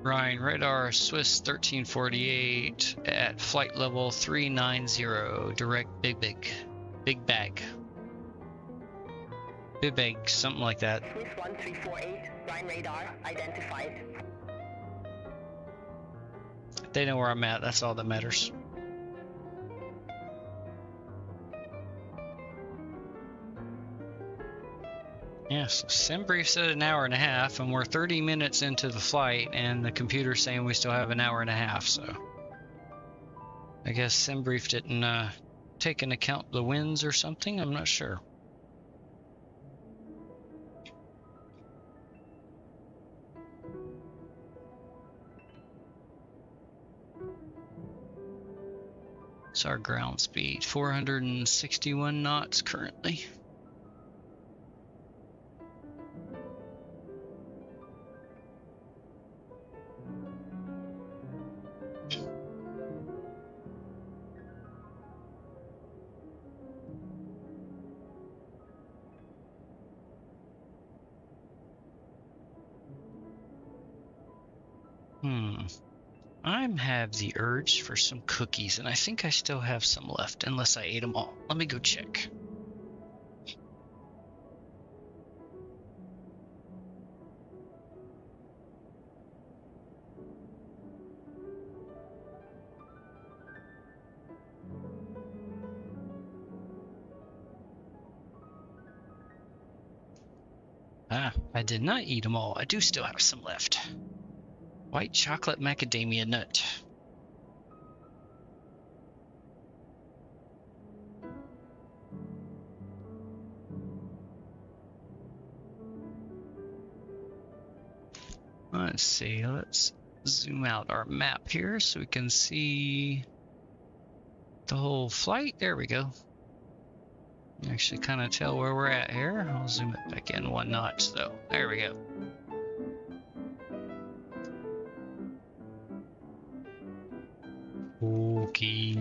Ryan radar Swiss 1348 at flight level 390, direct big bag. Bibeg, something like that. Swiss 1348, Rhine radar identified. They know where I'm at, that's all that matters. Yeah, so SimBrief said an hour and a half, and we're 30 minutes into the flight, and the computer's saying we still have an hour and a half, so I guess SimBrief didn't take into account the winds or something, I'm not sure. It's our ground speed, 461 knots currently. I have the urge for some cookies, and I think I still have some left, unless I ate them all. Let me go check. Ah, I did not eat them all. I do still have some left. White chocolate macadamia nut. Let's see, let's zoom out our map here so we can see the whole flight. There we go. Actually kind of tell where we're at here. I'll zoom it back in 1 notch though. There we go. Okay.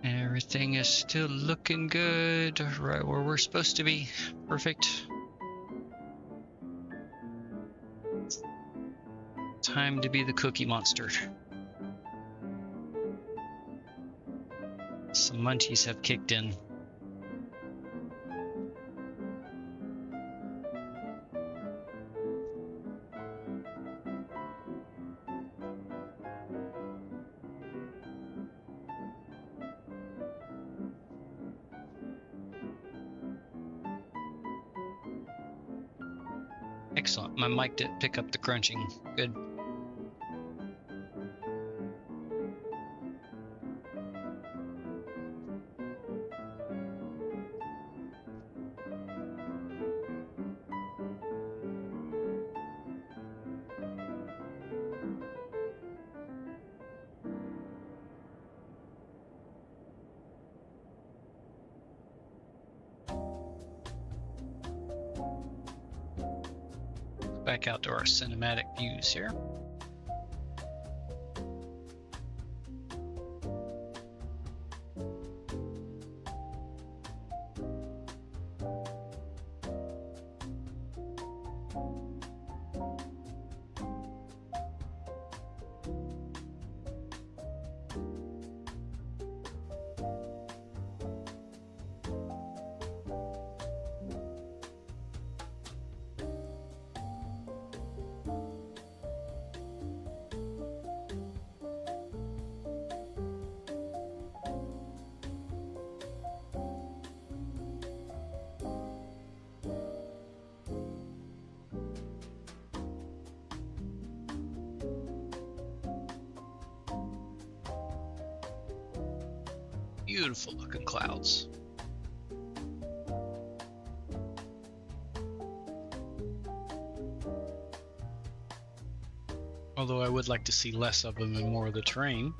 Everything is still looking good, right where we're supposed to be. Perfect. Time to be the cookie monster. Some munchies have kicked in. Excellent. My mic didn't pick up the crunching. Good. Back out to our cinematic views here. Beautiful looking clouds. Although I would like to see less of them and more of the terrain.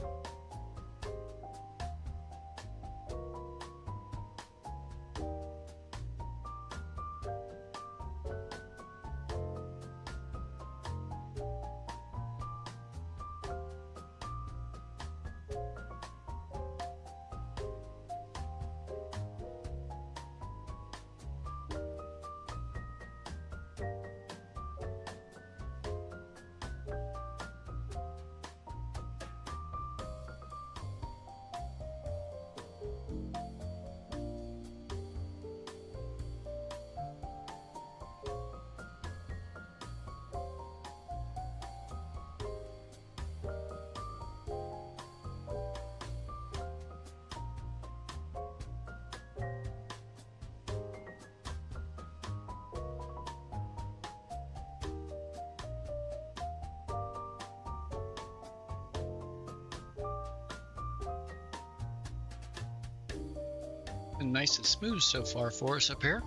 Been nice and smooth so far for us up here.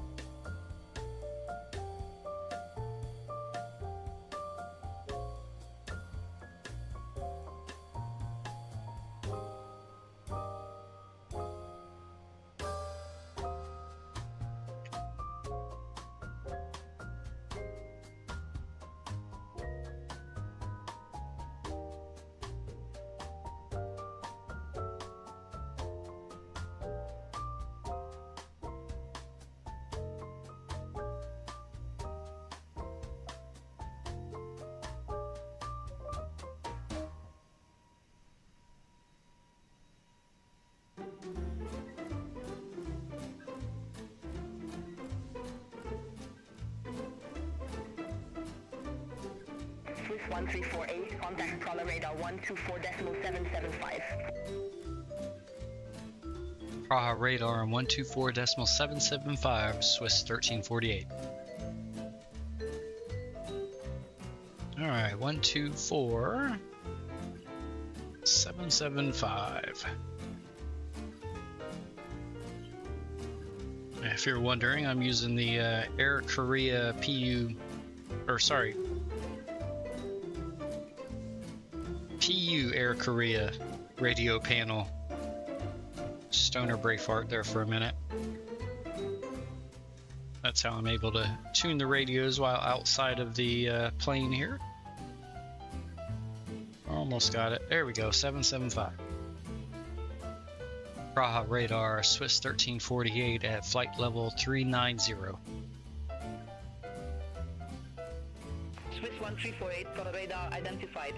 Swiss 1348, contact Prowler radar 124.775. Praha radar on 124.775, Swiss 1348. Alright, 124.775. If you're wondering, I'm using the Air Korea PU Air Korea radio panel. Stoner Braveheart there for a minute. That's how I'm able to tune the radios while outside of the plane here. Almost got it. There we go, 775. Praha radar, Swiss 1348 at flight level 390. Swiss 1348, Prowler radar identified.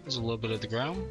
There's a little bit of the ground.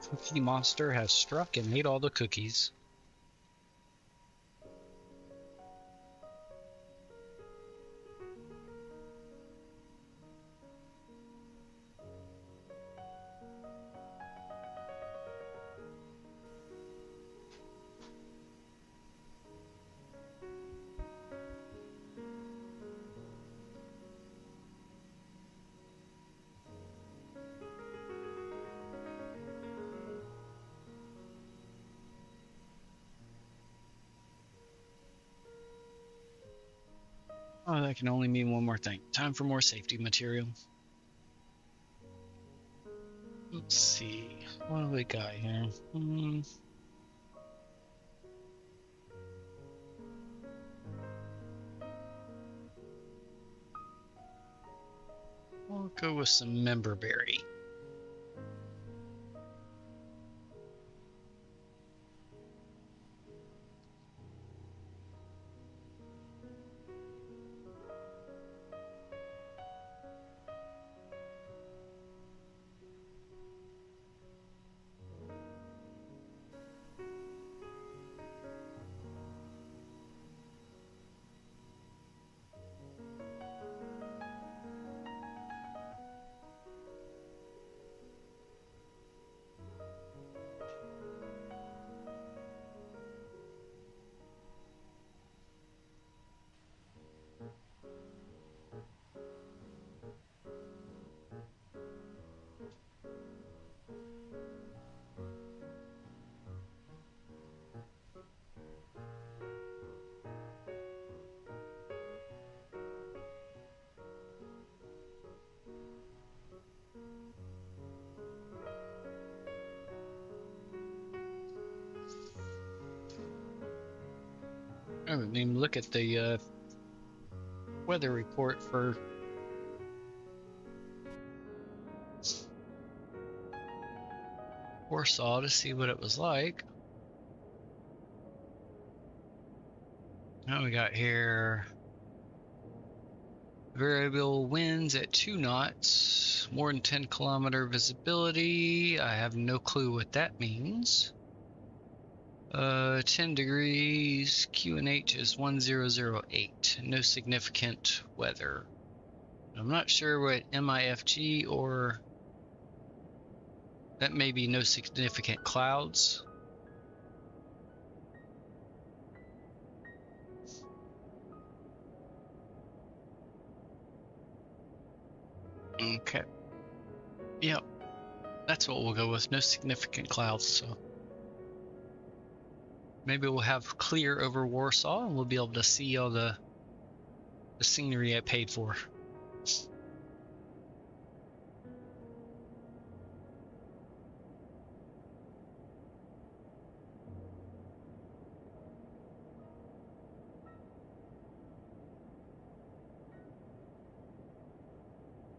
Cookie Monster has struck and made all the cookies. Oh, that can only mean one more thing. Time for more safety material. Let's see. What do we got here? We'll go with some memberberry. I didn't even look at the weather report for Warsaw to see what it was like. Now we got here variable winds at 2 knots, more than 10-kilometer visibility. I have no clue what that means. 10 degrees, QNH is 1008, no significant weather. I'm not sure what MIFG or that may be no significant clouds. Okay. Yep. That's what we'll go with, no significant clouds, so. Maybe we'll have clear over Warsaw and we'll be able to see all the scenery I paid for.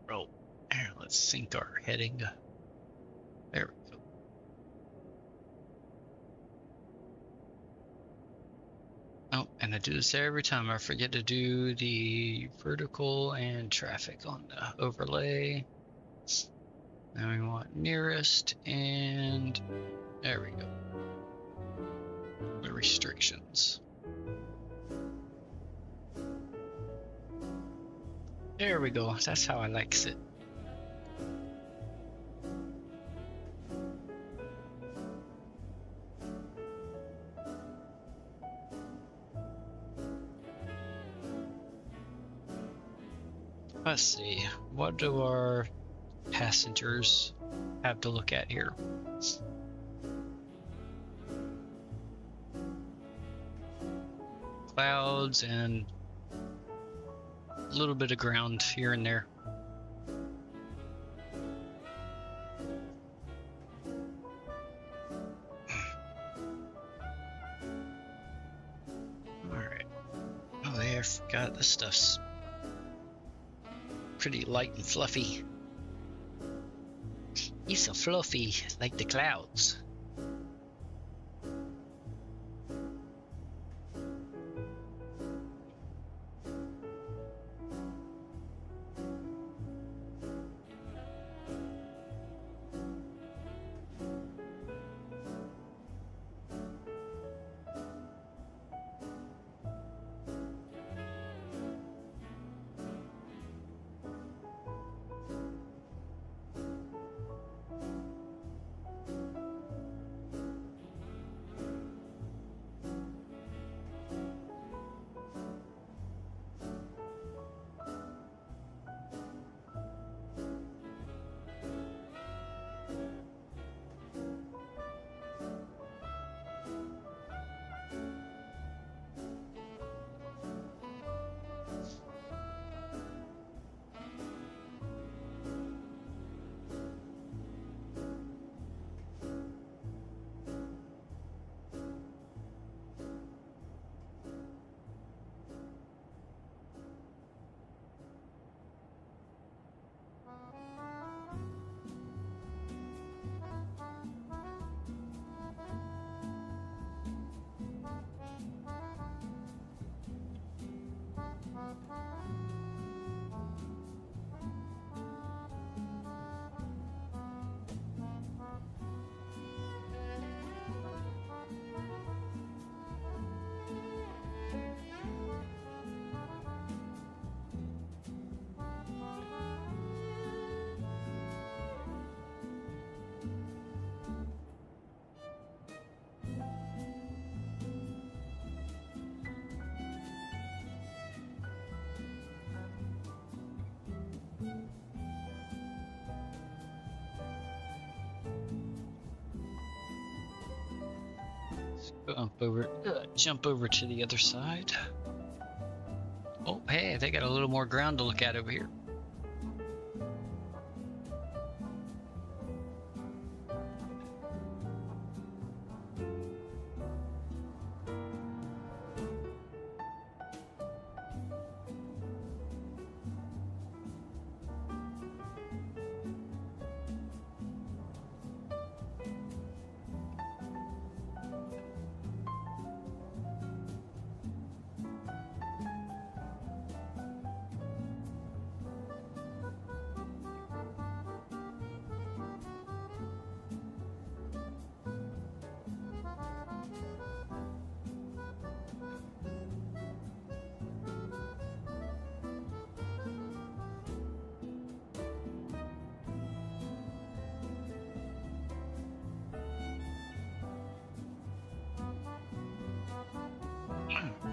Roll. Here, let's sync our heading. There we go. Oh, and I do this every time. I forget to do the vertical and traffic on the overlay. Now we want nearest, and there we go. The restrictions. There we go. That's how I likes it. Let's see, what do our passengers have to look at here? Clouds and a little bit of ground here and there. Alright. Oh, yeah, I forgot this stuff's pretty light and fluffy. He's so fluffy, like the clouds. Jump over to the other side. Oh, hey, they got a little more ground to look at over here.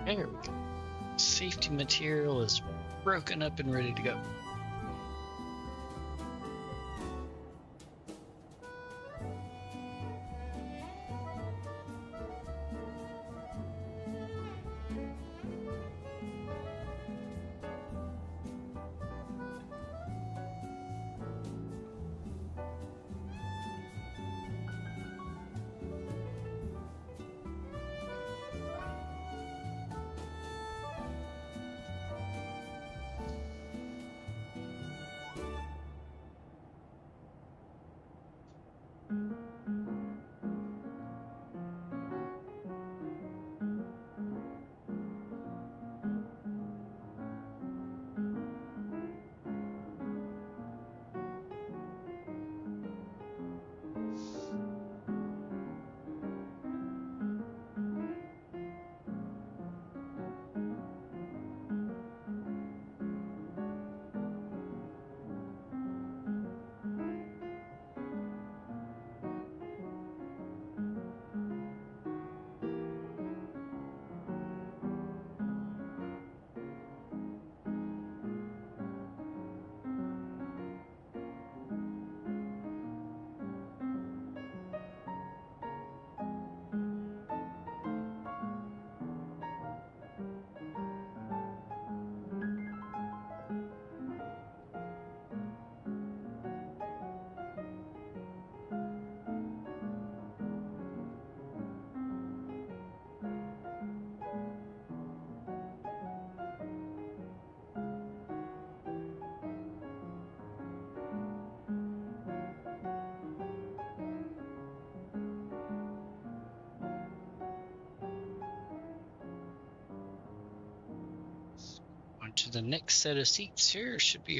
There we go. Safety material is broken up and ready to go. To the next set of seats here should be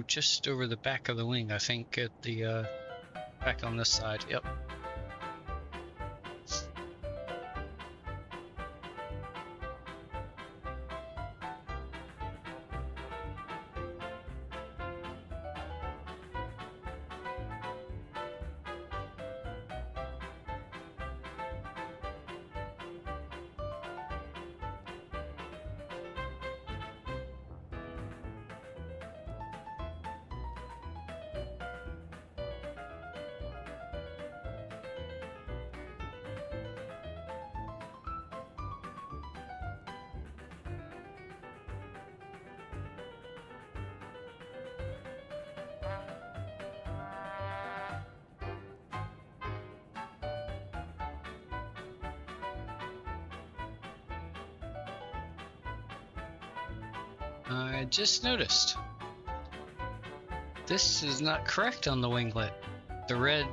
just over the back of the wing, I think, at the back on this side. Yep. I just noticed this is not correct on the winglet. The red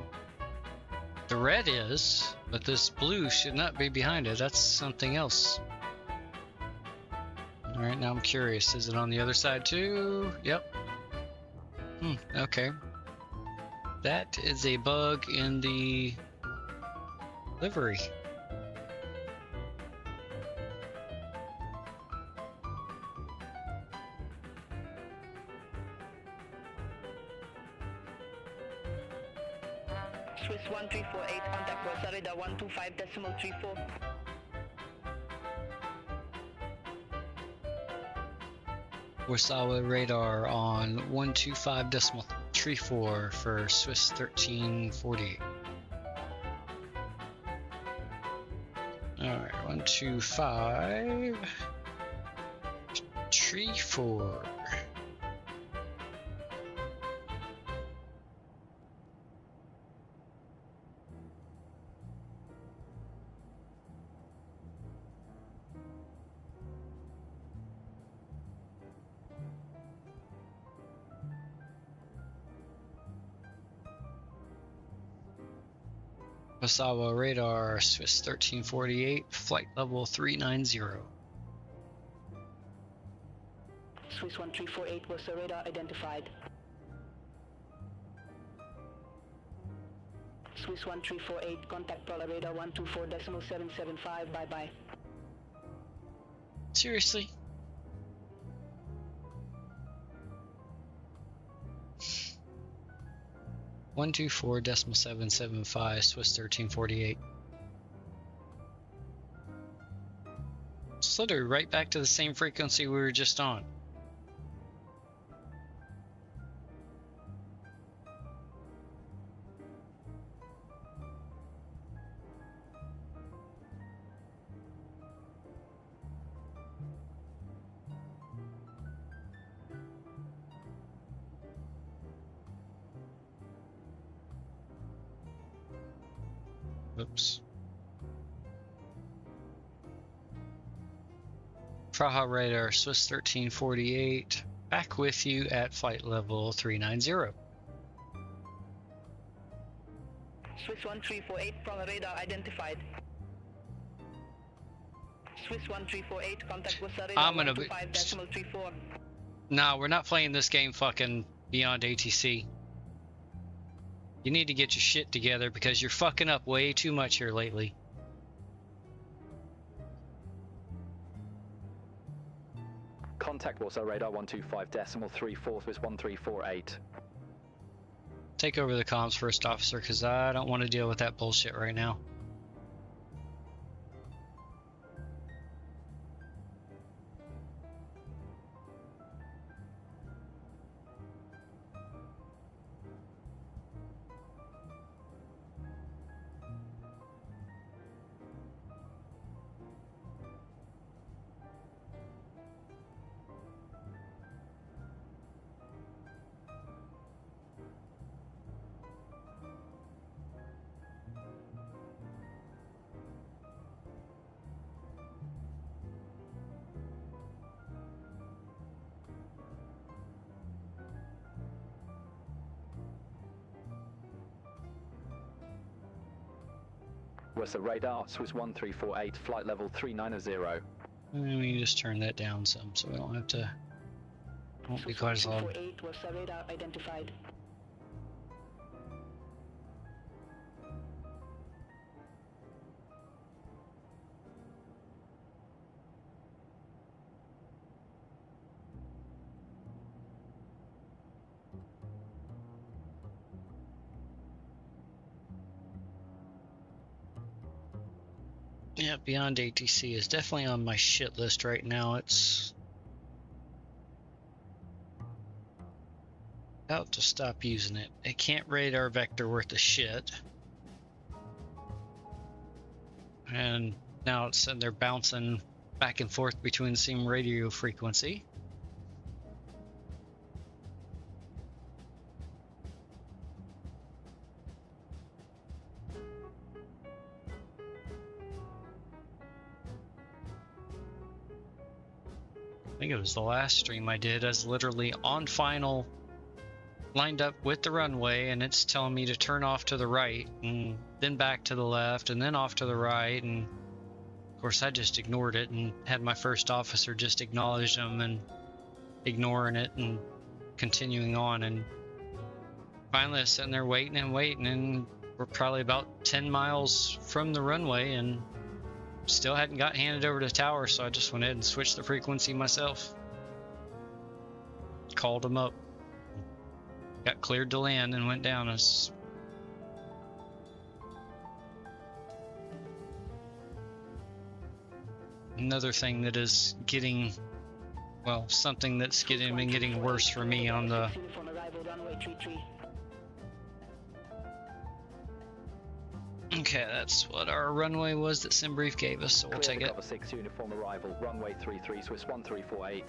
is, but this blue should not be behind it. That's something else. All right, now I'm curious. Is it on the other side too? Yep. Okay. That is a bug in the livery. Swiss 1348, contact Warsaw radar 125.34. Warsaw radar on 125.34 for Swiss 1348. Alright. 125 tree 4. Asobo radar, Swiss 1348, flight level 390. Swiss 1348 was the radar identified. Swiss 1348, contact Prowler radar 124.775, bye-bye. Seriously? .775 Swiss 1348. It's literally right back to the same frequency we were just on. Oops. Praha radar, Swiss 1348, back with you at flight level 390. Swiss 1348, Praha radar identified. Swiss 1348, contact Warsaw radar I'm gonna be... 125.34. Nah, we're not playing this game fucking beyond ATC. You need to get your shit together because you're fucking up way too much here lately. Contact Warsaw radar 125.34 Swiss 1348. Take over the comms, first officer, because I don't want to deal with that bullshit right now. Warsaw radar, Swiss 1348, flight level 390. And we can just turn that down some so we don't have to... Won't be quite as loud. 1348 was the radar identified. Yeah, Beyond ATC is definitely on my shit list right now. It's about to stop using it. It can't radar vector worth a shit. And now it's sitting there bouncing back and forth between the same radio frequency. I think it was the last stream I did. I was literally on final, lined up with the runway, and it's telling me to turn off to the right, and then back to the left, and then off to the right, and of course I just ignored it and had my first officer just acknowledge them and ignoring it and continuing on, and finally I was sitting there waiting and waiting, and we're probably about 10 miles from the runway and still hadn't got handed over to the tower, so I just went ahead and switched the frequency myself. Called them up. Got cleared to land and went down. Another thing that is getting, well, something that's been getting worse for me on the Okay, that's what our runway was that SimBrief gave us, so we'll take it. Cover 6 uniform arrival, runway 33, Swiss 1348.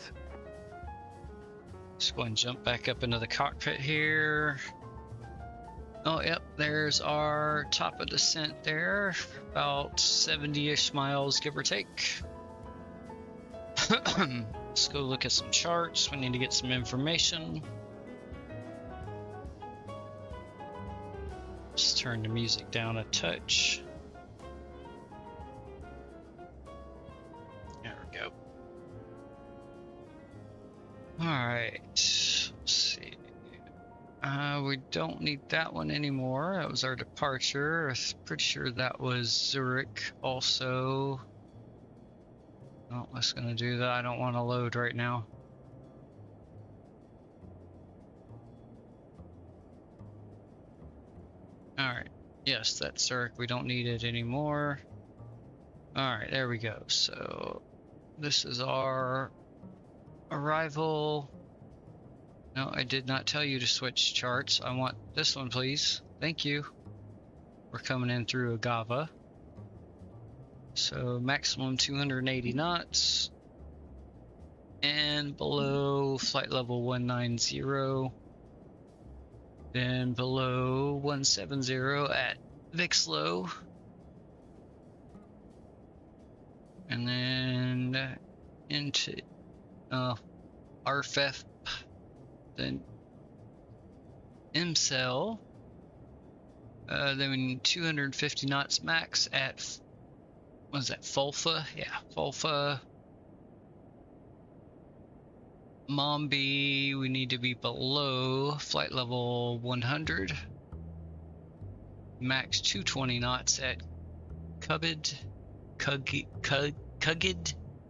Just go and jump back up into the cockpit here. Oh, yep, there's our top of descent there, about 70-ish miles, give or take. Let's go look at some charts. We need to get some information. Just turn the music down a touch. There we go. Alright, let's see. We don't need that one anymore. That was our departure. I'm pretty sure that was Zurich also. Oh, that's gonna do that. I don't want to load right now. Alright, yes, that's Zurich. We don't need it anymore. Alright, there we go. So, this is our arrival. No, I did not tell you to switch charts. I want this one, please. Thank you. We're coming in through Agava. So, maximum 280 knots. And below flight level 190. Then below 170 at Vixlow. And then into RFF. Then MCell. Then 250 knots max at, what is that, Fulfa? Yeah, Fulfa. Mombi, we need to be below flight level 100. Max 220 knots at Kugid,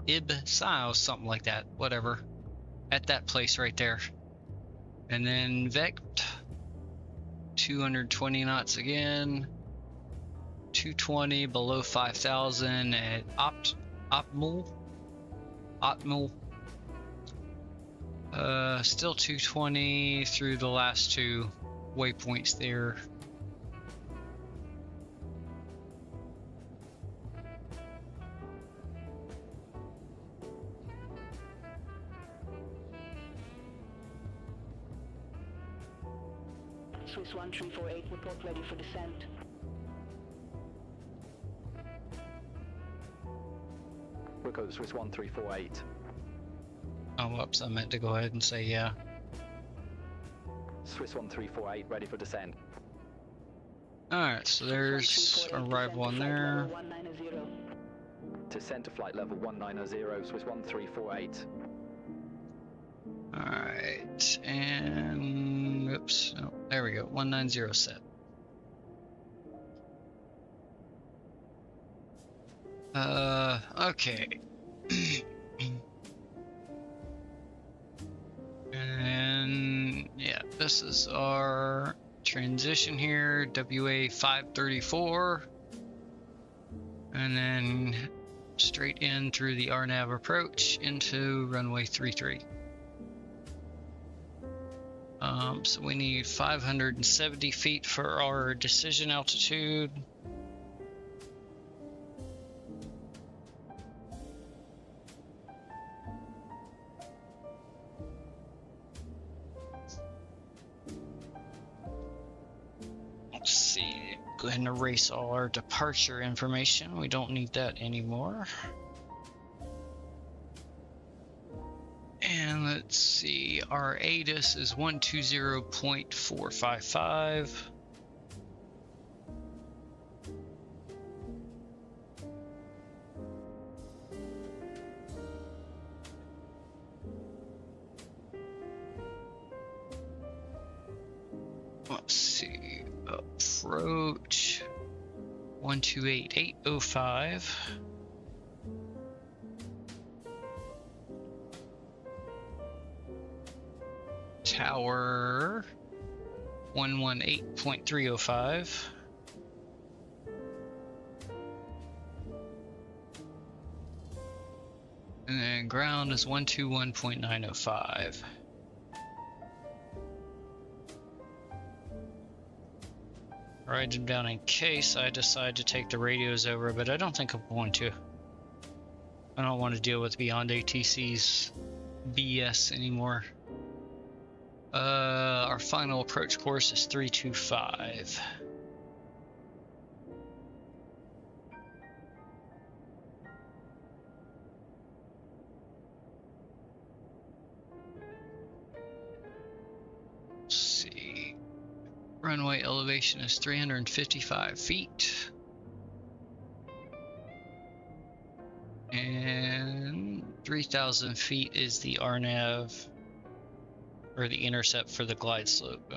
Ib, something like that, whatever. At that place right there. And then Vect, 220 knots again. 220 below 5,000 at Optimal. Still 220 through the last two waypoints there. Swiss 1348, report ready for descent. We'll go to Swiss 1348. Oh, whoops, I meant to go ahead and say yeah. Swiss 1348, ready for descent. Alright, so there's arrival on there. Descent to flight level 190, Swiss 1348. Alright, and oops, oh, there we go, 190 set. Okay. And yeah, this is our transition here, WA 534, and then straight in through the RNAV approach into runway 33. So we need 570 feet for our decision altitude. Let's see, go ahead and erase all our departure information. We don't need that anymore. And let's see, our ATIS is 120.455. Let's see, approach 128.805. Tower 118.305. And then ground is 121.905. write them down in case I decide to take the radios over, but I don't think I'm going to. I don't want to deal with Beyond ATC's BS anymore. Our final approach course is 325. Let's see. Runway elevation is 355 feet. And 3,000 feet is the RNAV, or the intercept for the glide slope.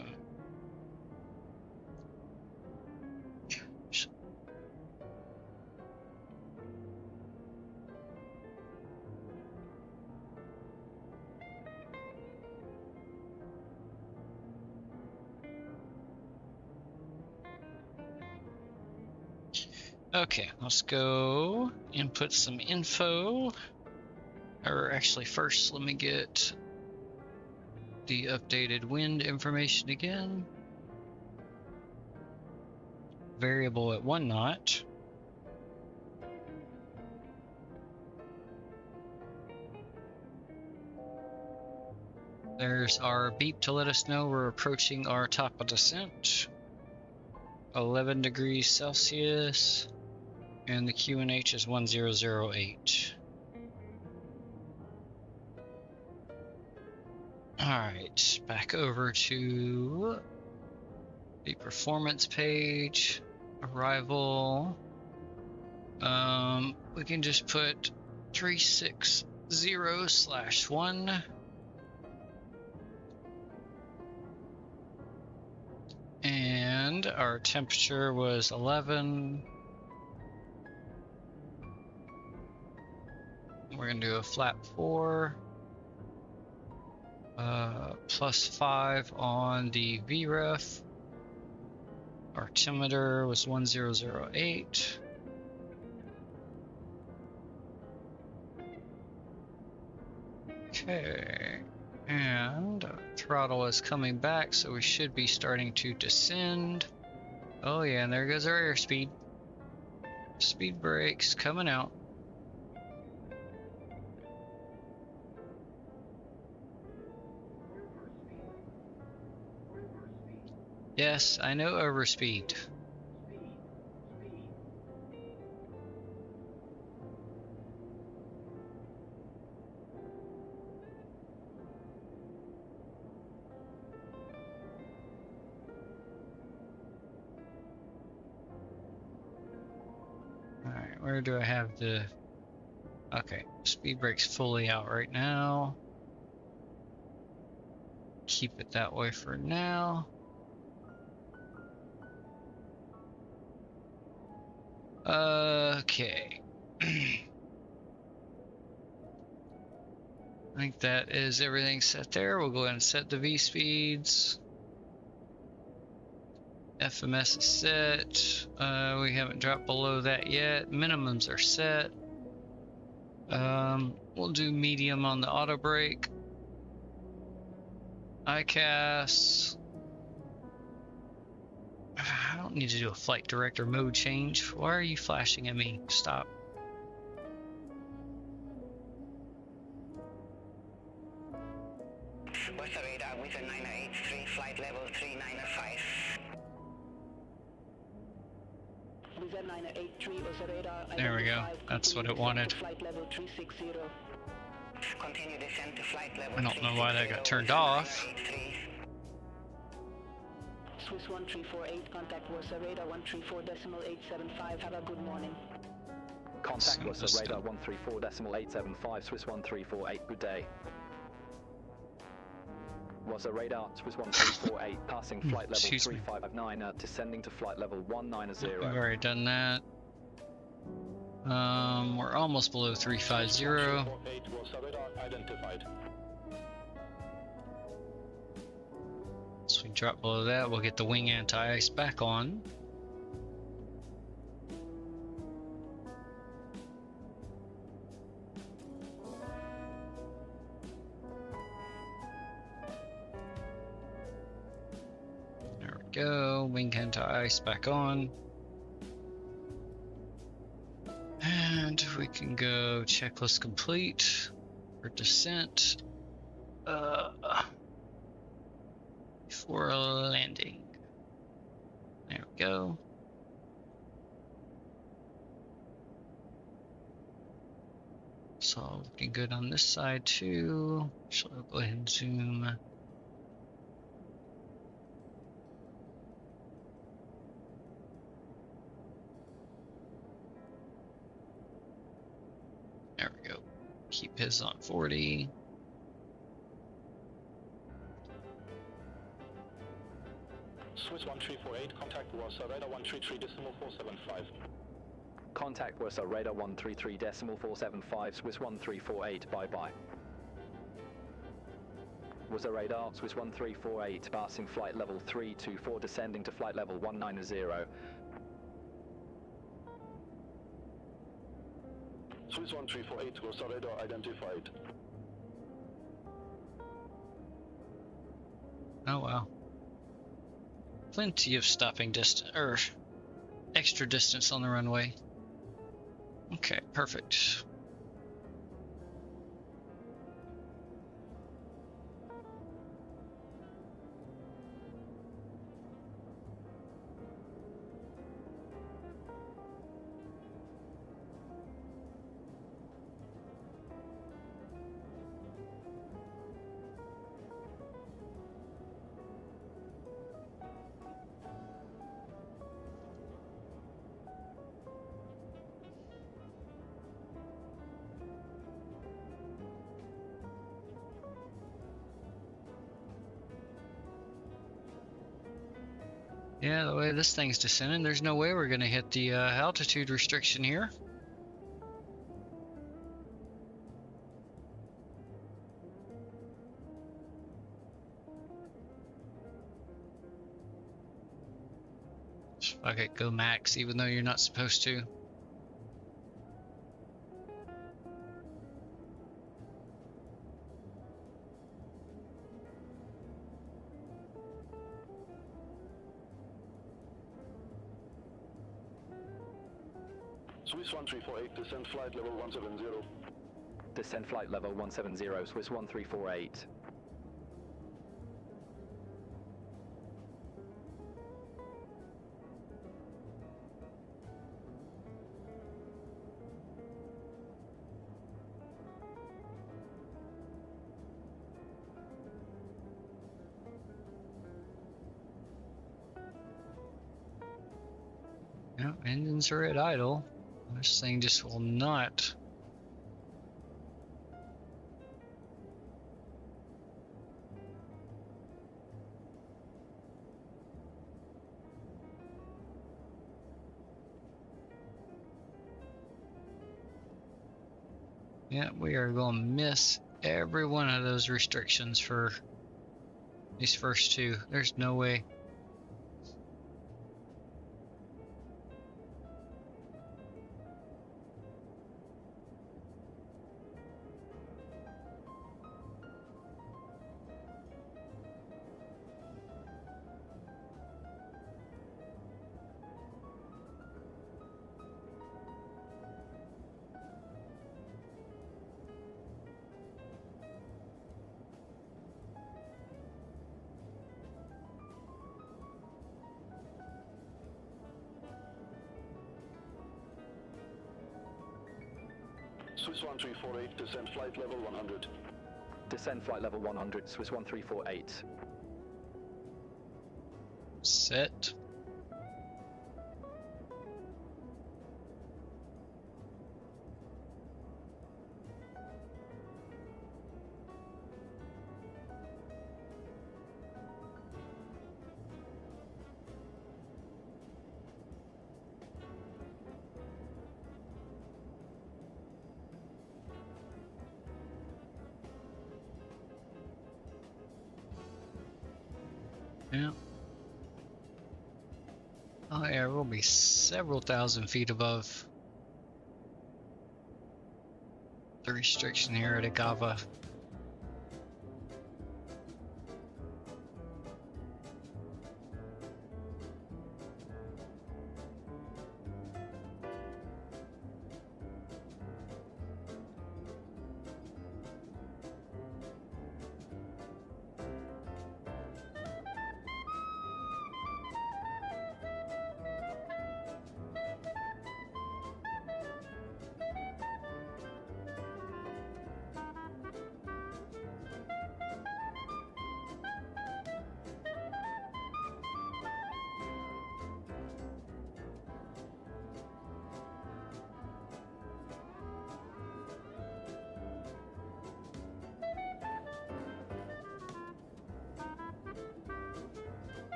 Okay, let's go input some info. Or actually, first, let me get the updated wind information again. Variable at 1 knot. There's our beep to let us know we're approaching our top of descent. 11 degrees Celsius. And the QNH is 1008. Alright, back over to the performance page. Arrival. We can just put 360/1. And our temperature was 11. We're gonna do a flap 4. +5 on the VREF. Altimeter was 1008. Okay, and throttle is coming back, so we should be starting to descend. Oh yeah, and there goes our airspeed. Speed brakes coming out. Yes, I know overspeed. Alright, where do I have the... Okay, speed brake's fully out right now. Keep it that way for now. Okay. I think that is everything set there. We'll go ahead and set the V speeds. FMS is set. We haven't dropped below that yet. Minimums are set. We'll do medium on the auto brake. ICAS. I don't need to do a flight director mode change. Why are you flashing at me? Stop. What's the radar with a 983, flight level 395. There we go. That's what it wanted. Continue descent to flight level. I don't know why that got turned off. Swiss 1348, contact Warsaw radar 134.875. Have a good morning. Contact Warsaw radar 134.875, Swiss 1348, good day. Warsaw radar, Swiss 1348, passing flight level 359, descending to flight level 190. We've already done that. We're almost below 350. Warsaw radar identified. So we drop below that, we'll get the wing anti-ice back on. There we go. go. Wing anti-ice back on. And we can go checklist complete for descent. For landing. There we go. It's all looking good on this side too. So I'll go ahead and zoom. There we go. Keep his on 40. Swiss 1348, contact Warsaw, radar 133.475. Contact Warsaw, radar 133.475, Swiss 1348, bye-bye. Warsaw radar, Swiss 1348, passing flight level 324, descending to flight level 190. Swiss 1348, Warsaw radar identified. Oh wow. Plenty of stopping distance, or extra distance on the runway. Okay, perfect. Yeah, the way this thing's descending, there's no way we're gonna hit the altitude restriction here. Fuck it, go max, even though you're not supposed to. Swiss 1348, descend flight level 170. Descend flight level 170, Swiss 1348. Yeah, engines are at idle. This thing just will not. Yeah, we are going to miss every one of those restrictions for these first two. There's no way. Swiss 1348, descend flight level 100. Descend flight level 100, Swiss 1348. Set. Yeah. Oh yeah, we'll be several thousand feet above the restriction here at Agava.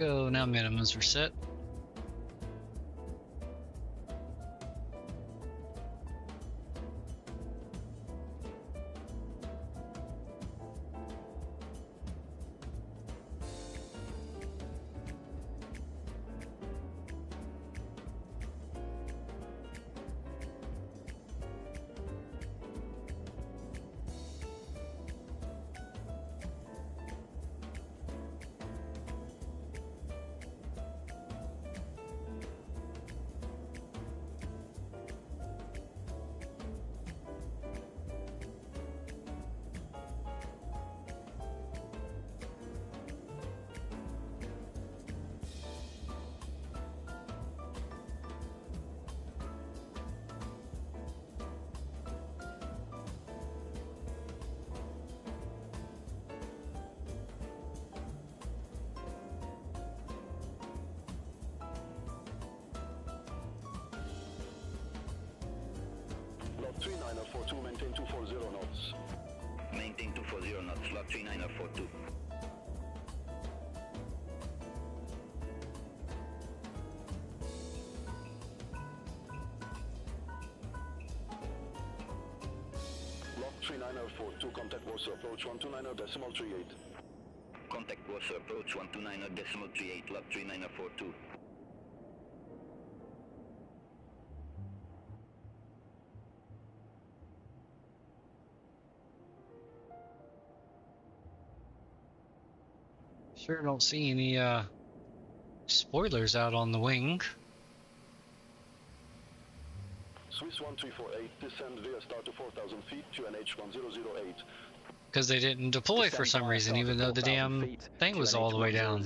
go. Now minimums are set. Lot 3942, maintain 240 knots. Maintain 240 knots, slot 3942. Lot 3942, contact Warsaw, approach 129.38. Contact Warsaw, approach 129.38, lot 3942. Sure don't see any spoilers out on the wing. Swiss 1348, descend via start to 4,000 feet, QNH 1008. Because they didn't deploy for some reason, even though the damn thing was all the way down.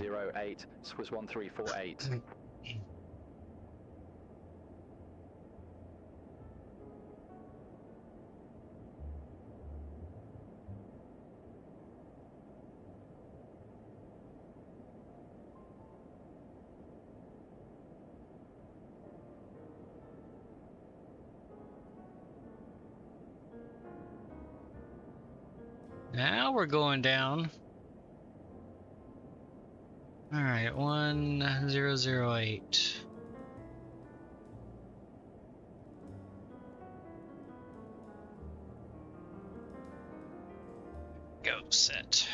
Swiss 1348. Now we're going down. All right, 1008. Go set.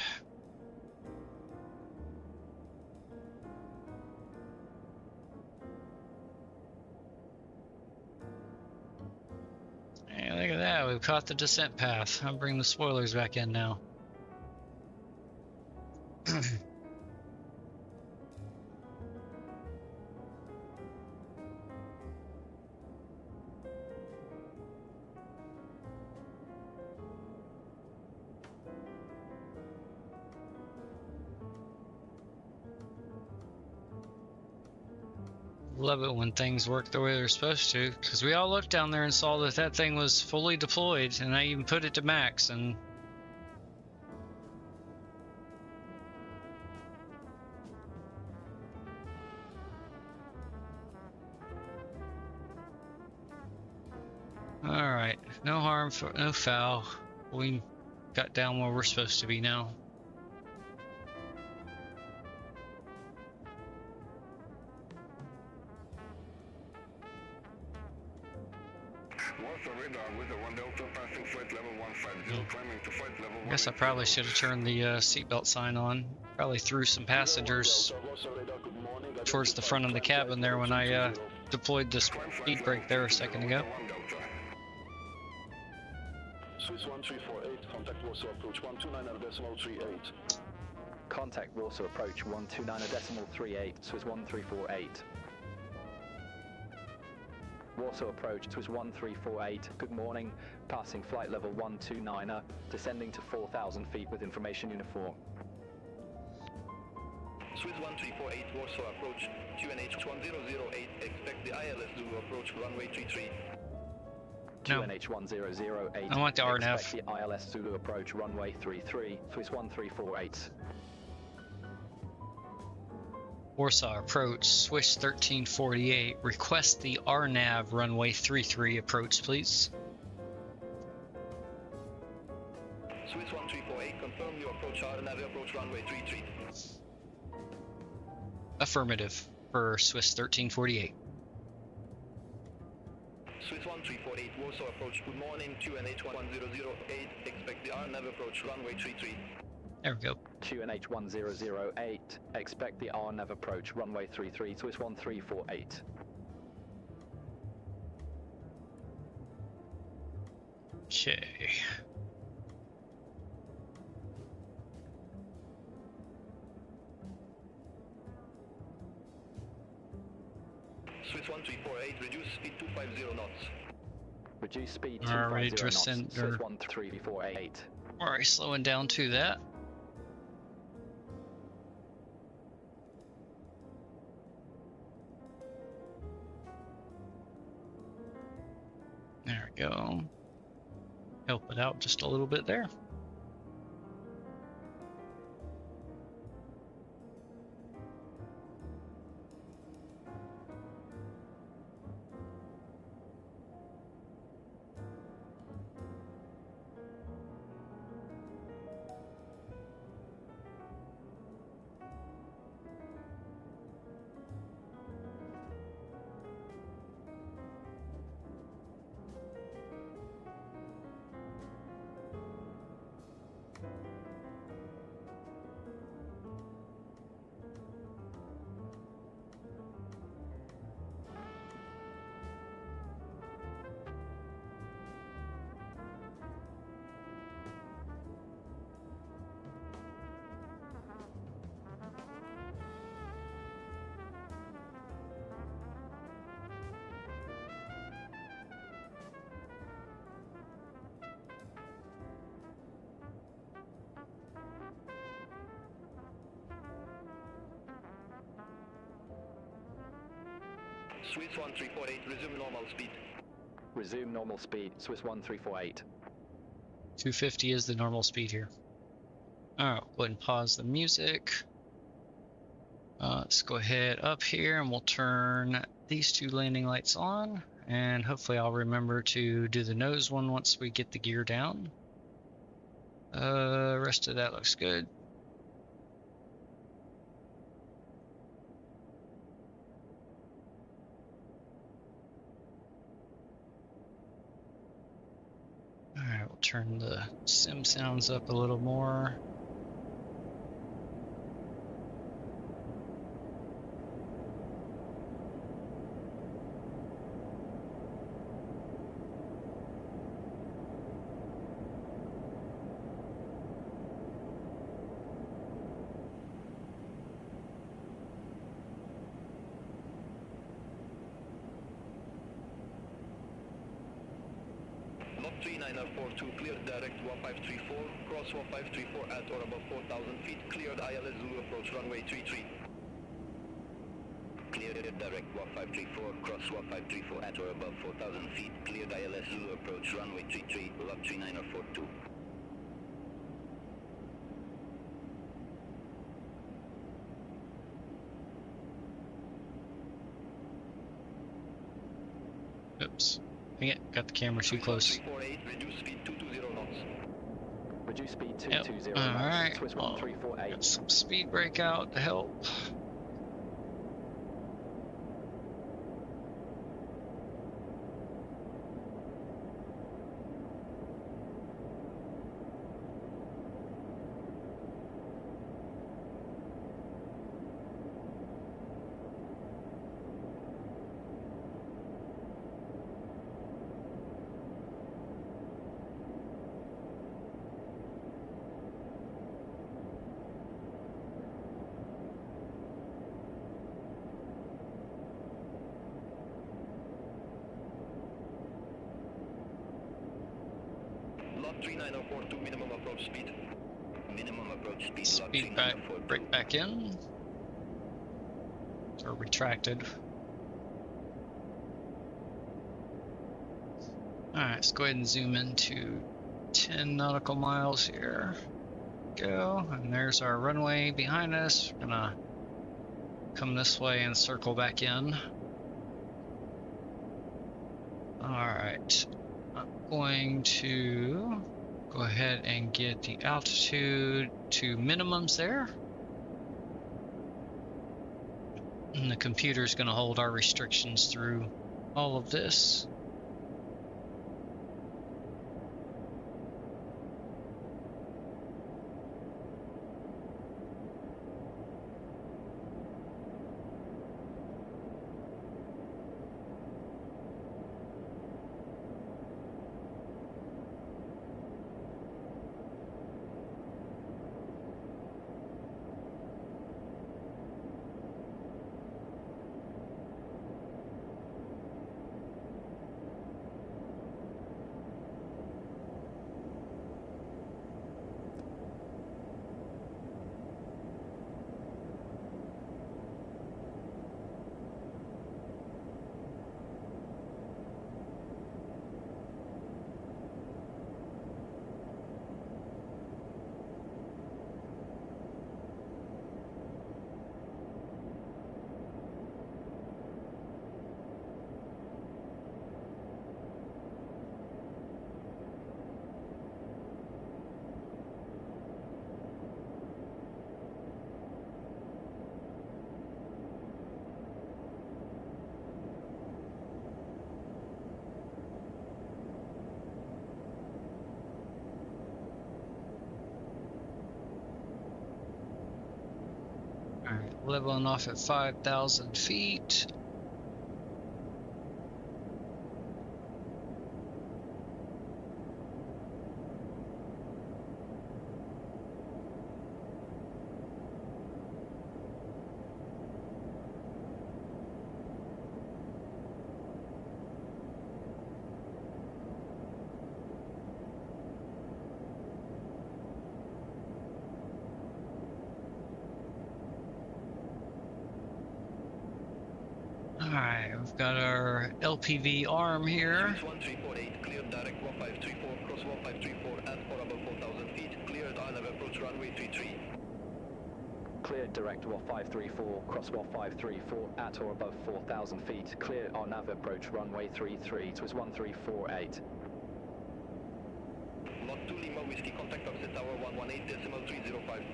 Hey, look at that, we've caught the descent path. I'll bring the spoilers back in now. Love it when things work the way they're supposed to, because we all looked down there and saw that that thing was fully deployed, and I even put it to max, and all right, no harm, no foul. We got down where we're supposed to be now. I guess I probably should have turned the seatbelt sign on. Probably threw some passengers towards the front of the cabin there when I deployed the speed brake there a second ago. Swiss 1348, contact Warsaw, approach 129.38. Contact Warsaw, approach 129.38, Swiss 1348. Warsaw approach, Swiss 1348, good morning, passing flight level 129er, descending to 4,000 feet with information uniform. Swiss 1348, Warsaw approach, QNH 1008, expect the ILS Zulu approach runway 33. No. QNH 1008, I want the RNF. expect the ILS Zulu approach runway 33, Swiss 1348. Warsaw approach, Swiss 1348. Request the RNAV runway 33 approach, please. Swiss 1348, confirm your approach RNAV approach runway 33. Affirmative for Swiss 1348. Swiss 1348, Warsaw approach, good morning, QNH 1008, expect the RNAV approach, runway 33. There we go. QNH 1008, expect the RNAV approach, runway 33, Swiss 1348. Okay. Swiss 1348, reduce speed 250 knots. Reduce speed Already 250 knots, descend- Swiss or- 1348. Alright, slowing down to that. There we go. Help it out just a little bit there. Swiss 1348, resume normal speed. Resume normal speed, Swiss 1348. 250 is the normal speed here. Alright, go ahead and pause the music. Let's go ahead up here and we'll turn these two landing lights on. And hopefully I'll remember to do the nose one once we get the gear down. Rest of that looks good. Alright, we'll turn the sim sounds up a little more. Lot 3942, cleared direct WA534, cross WA534 at or above 4,000 feet, cleared ILS Zulu approach runway 33. Cleared direct WA534, cross WA534 at or above 4,000 feet, cleared ILS Zulu approach runway 33, lot 3942. Oops. Dang it, got the camera too close. 1348, reduce speed 220 knots. Reduce speed Yep. 220 Alright, knots, Swiss well, 1348. got some speed breakout to help. Lot 3942, minimum approach speed. Minimum approach speed, lot Speed back, 3942. break back in. Or retracted. Alright, let's go ahead and zoom into 10 nautical miles here. Go, and there's our runway behind us. We're gonna come this way and circle back in. Alright, I'm going to go ahead and get the altitude to minimums there. And the computer's going to hold our restrictions through all of this. Alright, leveling off at 5,000 feet. Alright, we've got our LPV arm here. 1348, cleared direct 1534, cross 1534 at or above 4,000 feet. Cleared INAV approach runway 33. Cleared direct 1534, cross 1534 at or above 4,000 feet. Clear our nav approach runway 33. It was 1348. Lot 2 Lima Whiskey, contact opposite tower 118.305.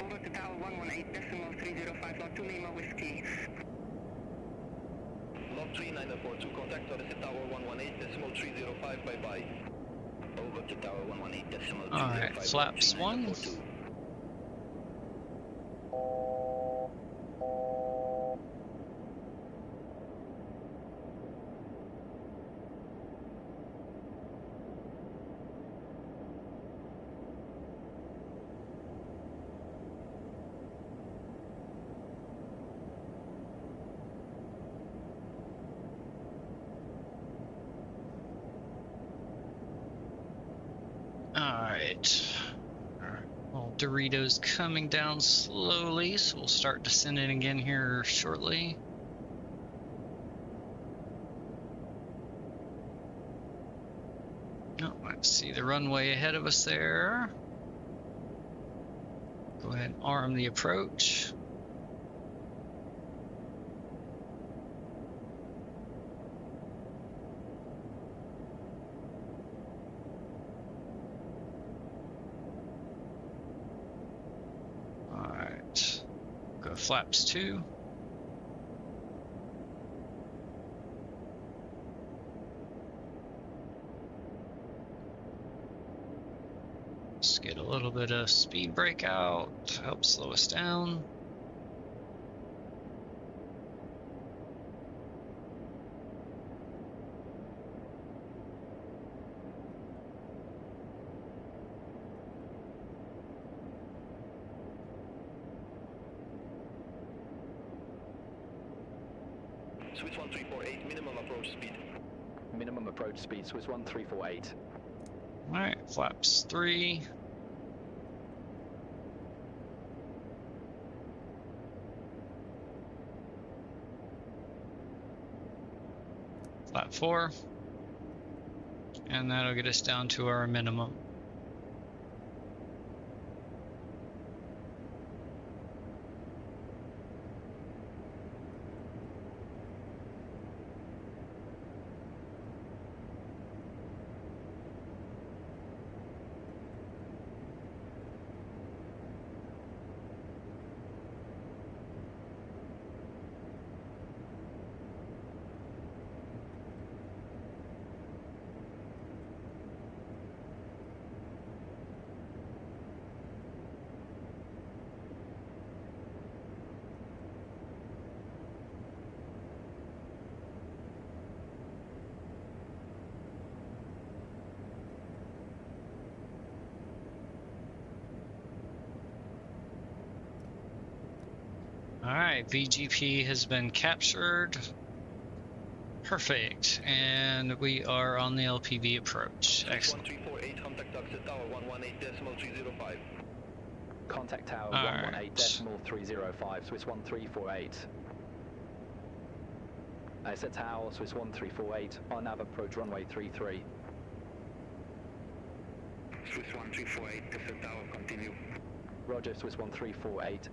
Over to tower 118.305, lot 2 Lima Whiskey. Lot 3942, contact opposite tower 118.305, bye-bye. Over to tower 118.305. Alright, flaps 1. Alright. Well, Doritos coming down slowly, so we'll start descending again here shortly. Oh, I see the runway ahead of us there. Go ahead and arm the approach. Alright, go flaps 2. Let's get a little bit of speed brake out to help slow us down. Swiss 1348, minimum approach speed. Minimum approach speed, Swiss 1348. Alright, flaps 3. Flap 4. And that'll get us down to our minimum. Alright, VGP has been captured. Perfect. And we are on the LPV approach. Excellent. 1348, contact exit tower 118.305. Contact tower Alright. 118.305, Swiss 1348. Exit tower, Swiss 1348, on nav approach runway 33. Swiss 1348, exit tower, continue. Roger, Swiss 1348.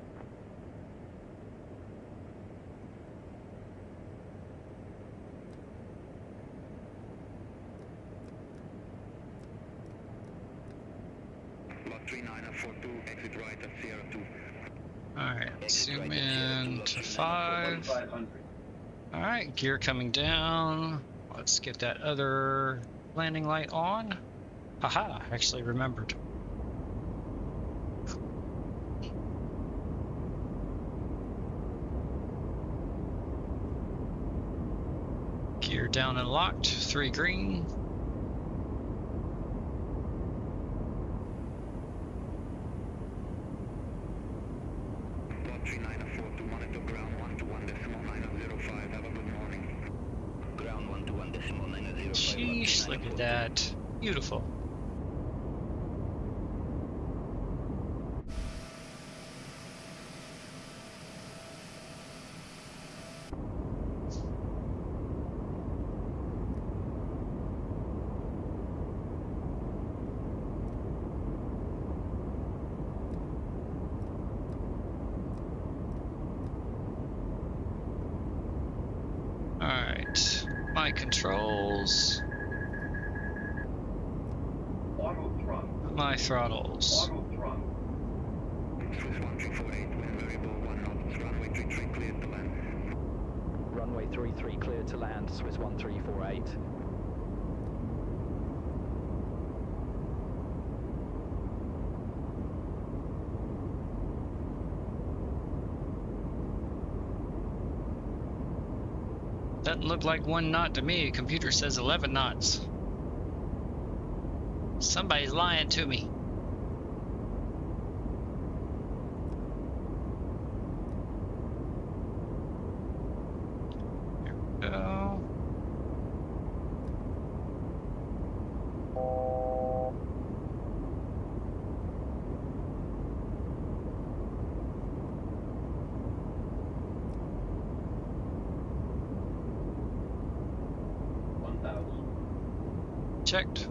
Lot 3942, exit right at Sierra 2. Alright, zoom in to 5. Alright, gear coming down. Let's get that other landing light on. Haha, actually remembered. Gear down and locked, 3 green. Lot 3942, monitor ground 121.905, have a good morning. Ground 121.905. Sheesh, look at that. Beautiful. Alright, my controls, my throttles. Swiss 1348, wind variable 1 knots, runway 33 cleared to land. Runway 33 cleared to land, Swiss 1348. Doesn't look like 1 knot to me. Computer says 11 knots. Somebody's lying to me. There we go. Checked.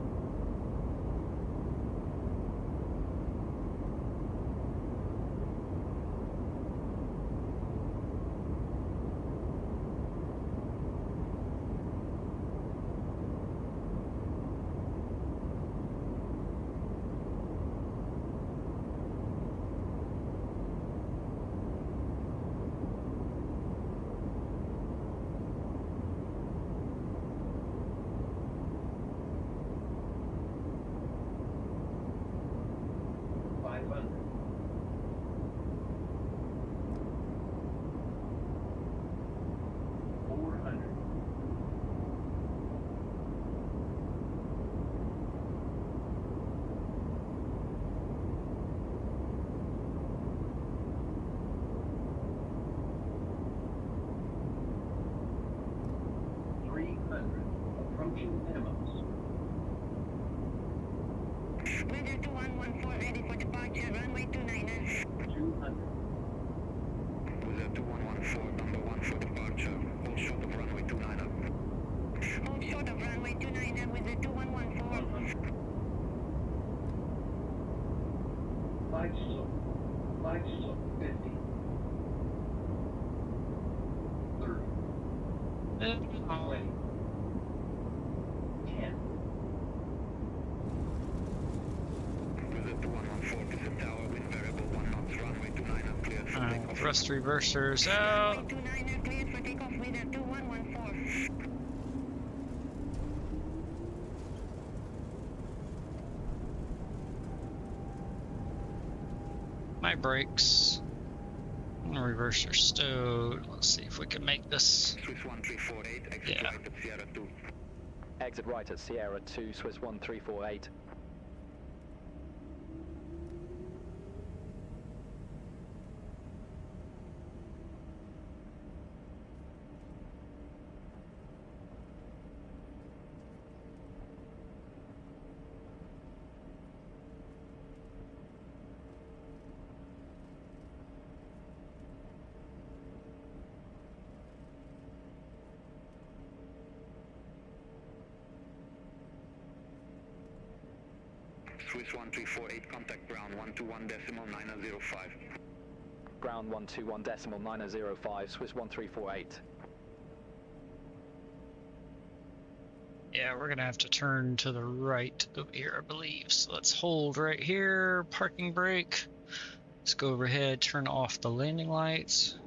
Weather 2114 ready for departure, runway 29er. 200. Weather 2114, number 1 for departure. Hold short of runway 29 up. Hold short of runway 29er with the 2114. 5 slope. 5 slope. 50. 30. 20. 10. Weather 2114 to the tower, wind variable 1 knots, runway 29 up, cleared for takeoff. Thrust reversers out. Runway 29er cleared for takeoff with a 2114. My brakes. Reverser stowed. Let's see if we can make this. Swiss 1348, exit Yeah. right at Sierra 2. Exit right at Sierra 2, Swiss 1348. Swiss 1348, contact ground 121.905. Ground 121.905, Swiss 1348. Yeah, we're gonna have to turn to the right over here, I believe. So let's hold right here, parking brake. Let's go overhead, turn off the landing lights.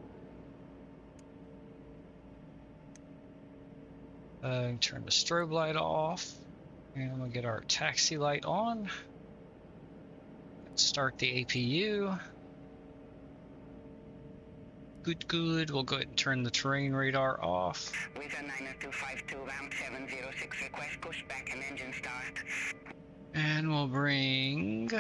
Turn the strobe light off. And we'll get our taxi light on. Start the APU. Good, good. We'll go ahead and turn the terrain radar off. With a 90252, ramp 706, request pushback and engine start. And we'll bring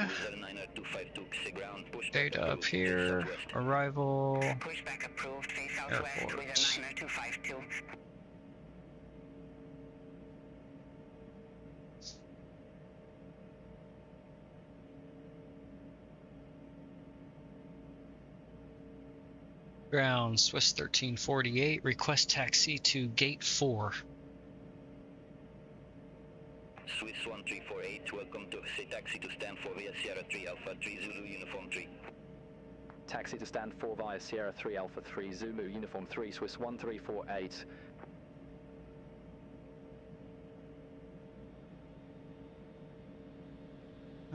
data up here. Arrival. Pushback approved, face southwest Airport. with a 90252. Ground Swiss 1348. Request taxi to gate 4. Swiss 1348, welcome to say taxi to stand for via Sierra 3 Alpha 3 Zulu Uniform 3. Taxi to stand 4 via Sierra 3 Alpha 3 Zulu Uniform 3, Swiss 1348.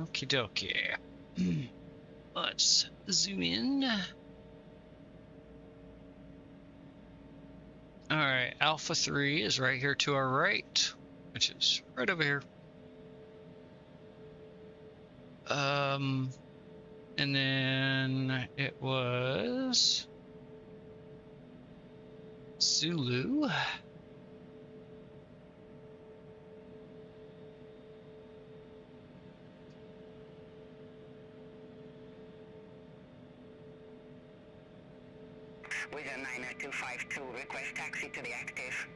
Okie dokie. Let's zoom in. Alright, Alpha 3 is right here to our right, which is right over here. And then it was Zulu. With a 90252, request taxi to the active.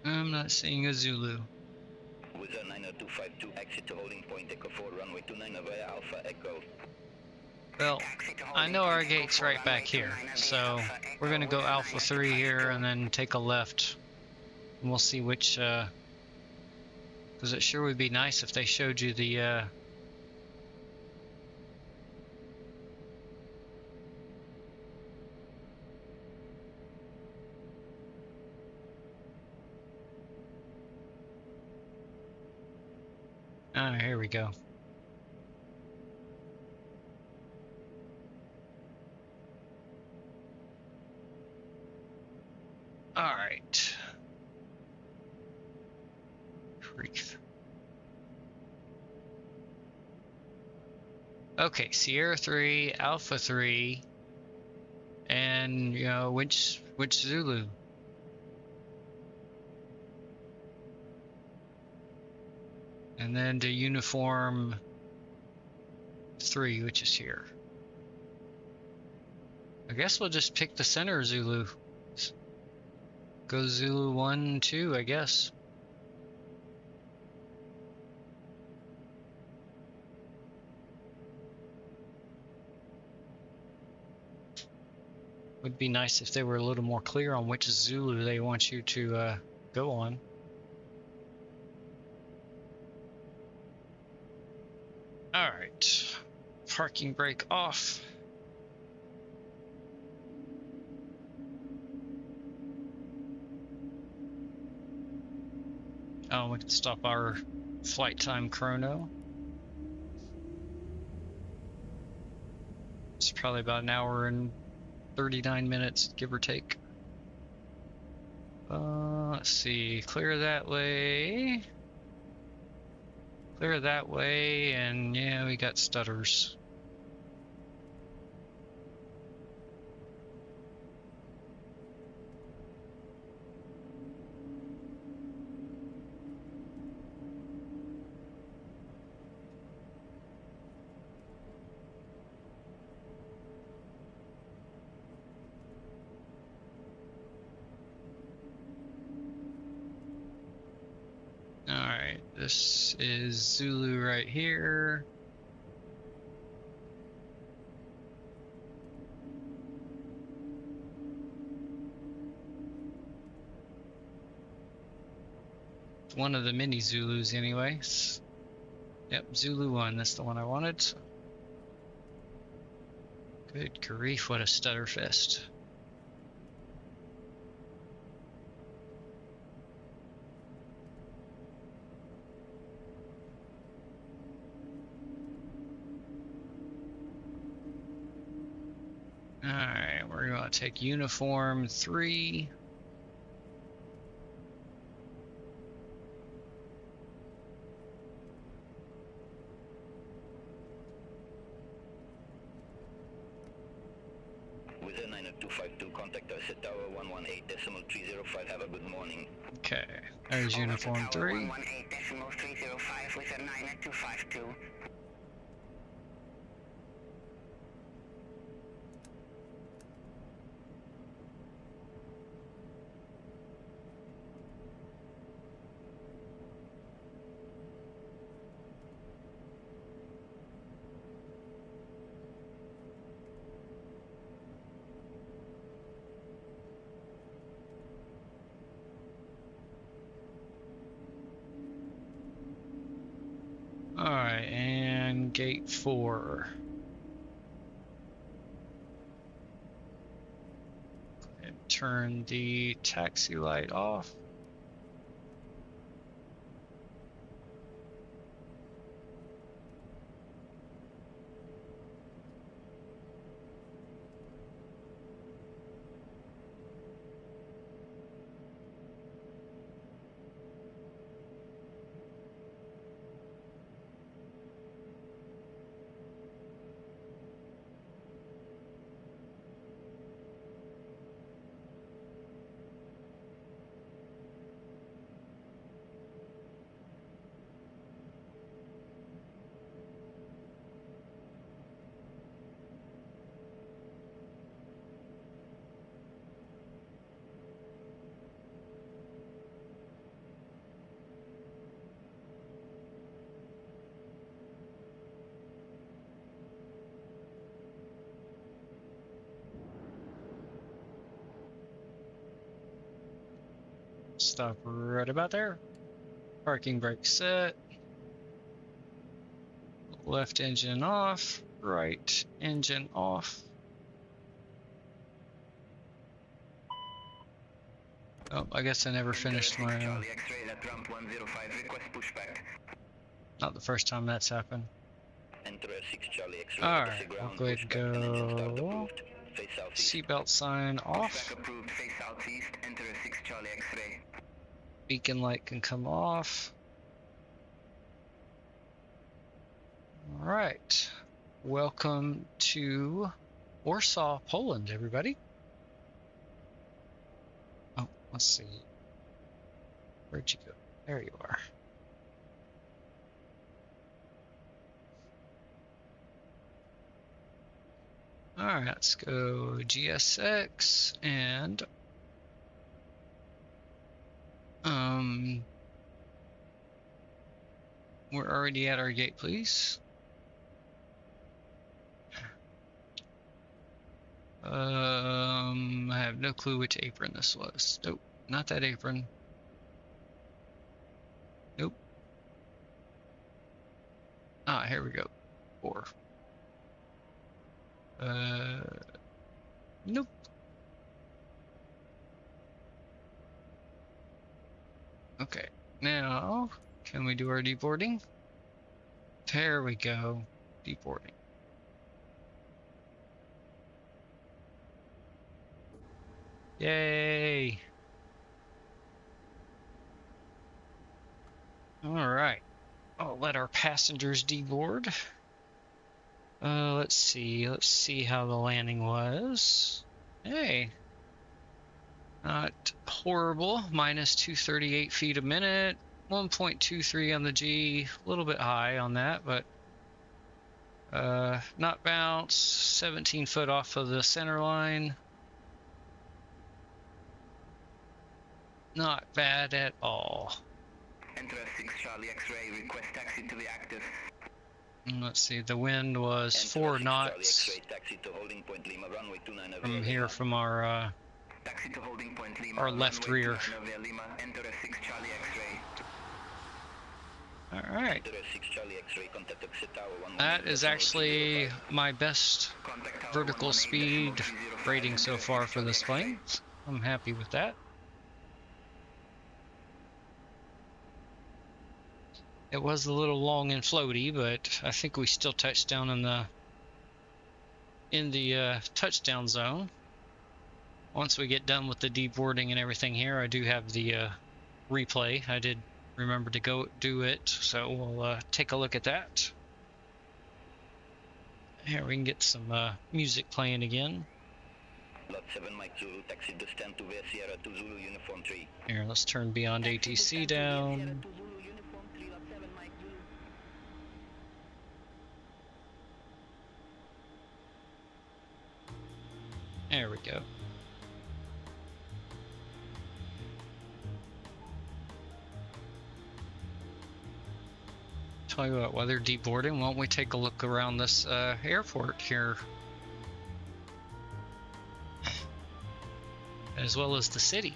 I'm not seeing a Zulu. With a 90252, exit to holding point Echo 4, runway 29 via Alpha Echo. Well, Taxi to I holding know point our Echo gate's 4, right back runway here, 29 via so Alpha we're Echo gonna go with a Alpha 3 here 90252. and then take a left. And we'll see which, because it sure would be nice if they showed you the, Ah, here we go. All right. Grief. Okay, Sierra 3, Alpha 3, and you know which Zulu? And then to uniform 3, which is here. I guess we'll just pick the center Zulu. Go Zulu 1, 2, I guess. Would be nice if they were a little more clear on which Zulu they want you to go on. Alright, parking brake off. Oh, we can stop our flight time chrono. It's probably about an hour and 39 minutes, give or take. Let's see, clear that way. Clear that way, and yeah, we got stutters. Alright, this is Zulu right here. One of the mini Zulus anyways. Yep, Zulu 1, that's the one I wanted. Good grief, what a stutter fest. Alright, we're going to take uniform 3. With a 90252, contact us at tower 118.305. Have a good morning. Okay, there's uniform 3. 118.305 with a 90252. Alright, and gate 4. And turn the taxi light off. Stop right about there. Parking brake set. Left engine off. Right engine off. Oh, I guess I never finished my. Charlie X-ray at ramp 105. Request pushback. Not the first time that's happened. Enter 6 Charlie X-ray. Alright, I'll go ahead and go. Seatbelt sign off. Pushback approved. Face southeast. Enter 6 Charlie X-ray. Beacon light can come off. Alright. Welcome to Warsaw, Poland, everybody. Oh, let's see. Where'd you go? There you are. Alright, let's go GSX and we're already at our gate, please. I have no clue which apron this was. Nope, not that apron. Nope. Ah, here we go. 4. Nope. Okay, now can we do our deboarding? There we go, deboarding. Yay! All right, I'll let our passengers deboard. Let's see how the landing was. Hey, not horrible. Minus 238 feet a minute, 1.23 on the G, a little bit high on that, but not bounce, 17 foot off of the center line. Not bad at all. Enter 6 Charlie X-ray. Request taxi to be active. Let's see, the wind was 4 knots from here from our left rear. Alright. That is actually my best vertical speed rating so far for this plane. I'm happy with that. It was a little long and floaty, but I think we still touched down in the touchdown zone. Once we get done with the deboarding and everything here, I do have the replay. I did remember to go do it, so we'll take a look at that. Here we can get some music playing again. Lot 7 Mike Zulu, taxi descent to West Sierra to Zulu Uniform 3. Here, let's turn Beyond ATC down. There we go. Tell you what, while they're deboarding, why don't we take a look around this airport here, as well as the city,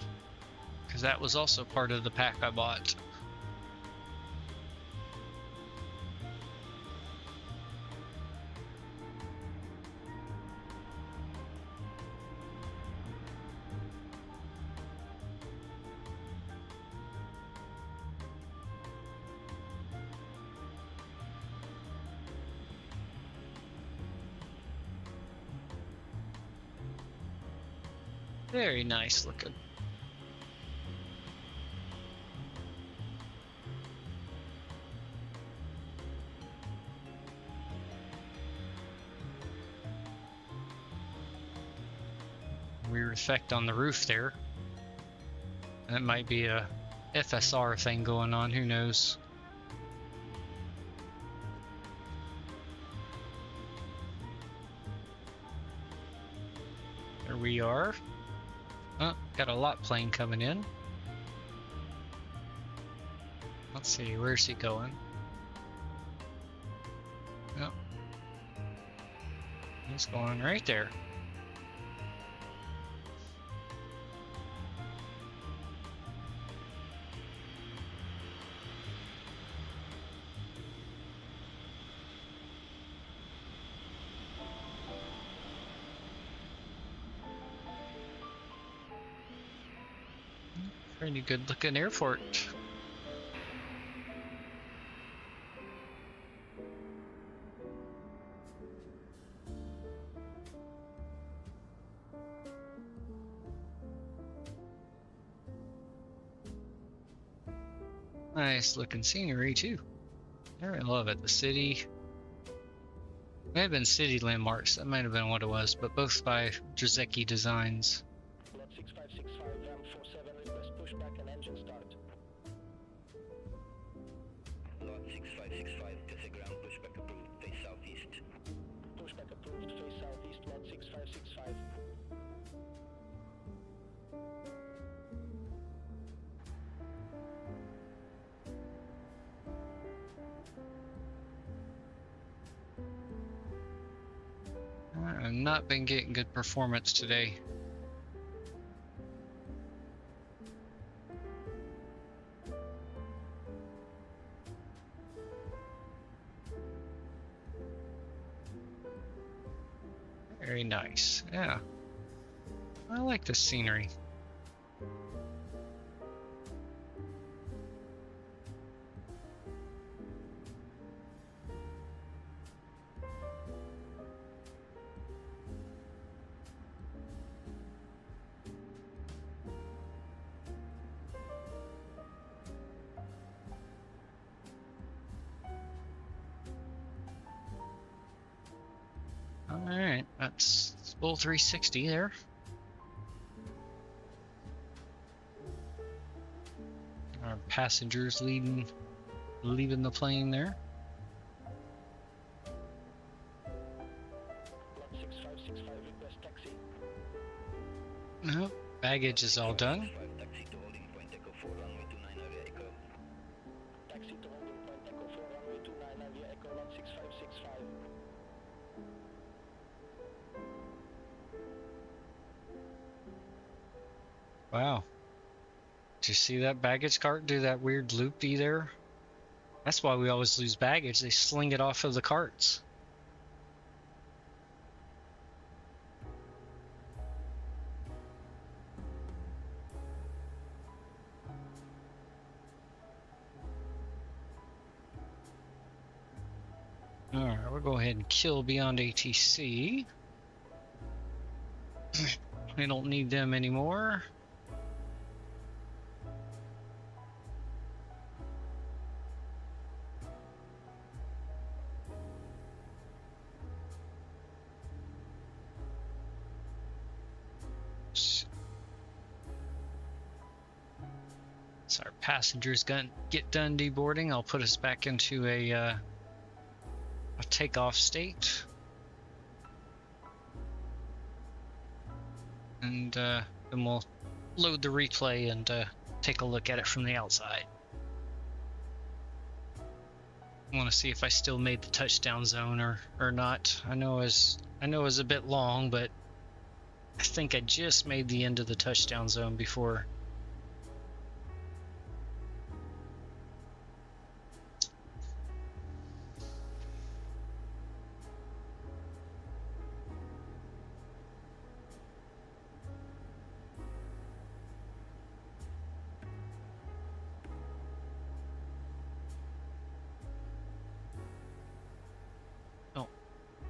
because that was also part of the pack I bought. Very nice looking. Weird effect on the roof there. That might be a FSR thing going on, who knows. There we are. Oh, got a lot plane coming in. Let's see, where's he going? Oh. He's going right there. Pretty good looking airport. Nice looking scenery too. I really love it. The city. May have been city landmarks. That might have been what it was, but both by Drzewiecki Designs. Lot 6565, Ram 47, request pushback and engine start. Lot 6565, Tessa ground, pushback approved, face southeast. Pushback approved, face southeast, lot 6565. I've not been getting good performance today. Very nice, yeah. I like the scenery. Alright, that's full 360 there. Our passengers leaving the plane there. Lot 6565, request taxi. Nope, baggage is all done. Taxi to holding point Echo 4, runway 29 Avia Echo. Taxi to holding point Echo 4, runway 29 Avia Echo, lot 6565. Wow. Did you see that baggage cart do that weird loopy there? That's why we always lose baggage. They sling it off of the carts. Alright, we'll go ahead and kill Beyond ATC. We don't need them anymore. So our passengers get done deboarding. I'll put us back into a takeoff state. And then we'll load the replay and take a look at it from the outside. I want to see if I still made the touchdown zone or not. I know it was a bit long, but I think I just made the end of the touchdown zone before.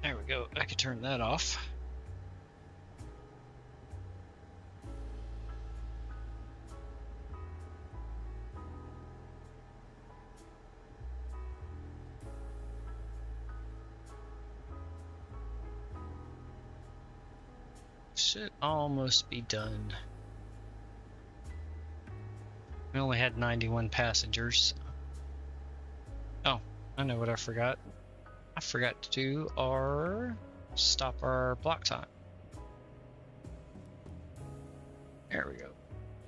There we go. I could turn that off. Should almost be done. We only had 91 passengers. Oh, I know what I forgot. I forgot to do stop our block time. There we go.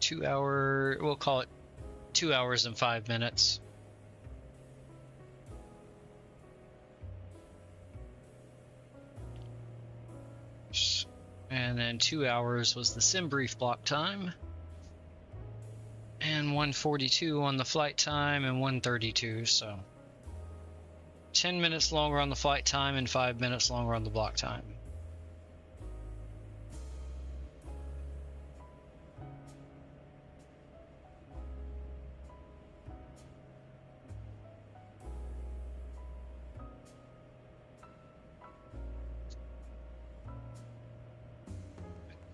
2 hour, we'll call it 2 hours and 5 minutes. And then 2 hours was the sim brief block time. And 142 on the flight time and 132, so 10 minutes longer on the flight time and 5 minutes longer on the block time.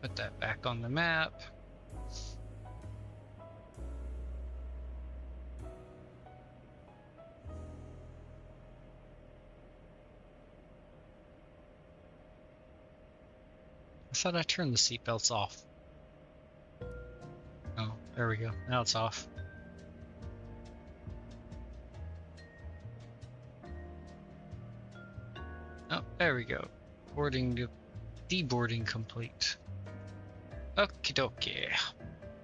Put that back on the map. I thought I turned the seatbelts off. Oh, there we go. Now it's off. Oh, there we go. Deboarding complete. Okie dokie.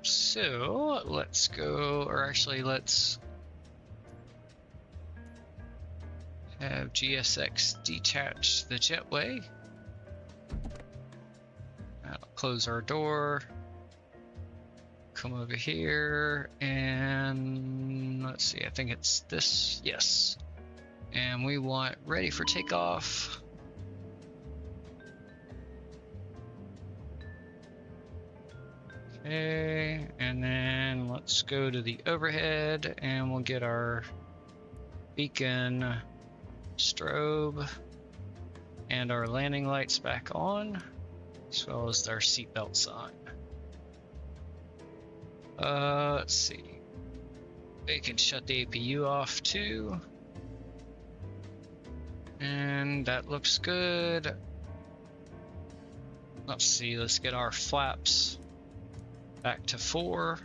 So let's go, or actually let's have GSX detach the jetway. That'll close our door. Come over here and let's see, I think it's this. Yes. And we want ready for takeoff. Okay, and then let's go to the overhead and we'll get our beacon strobe and our landing lights back on, as well as our seatbelt sign. Let's see. We can shut the APU off too. And that looks good. Let's see, let's get our flaps back to 4.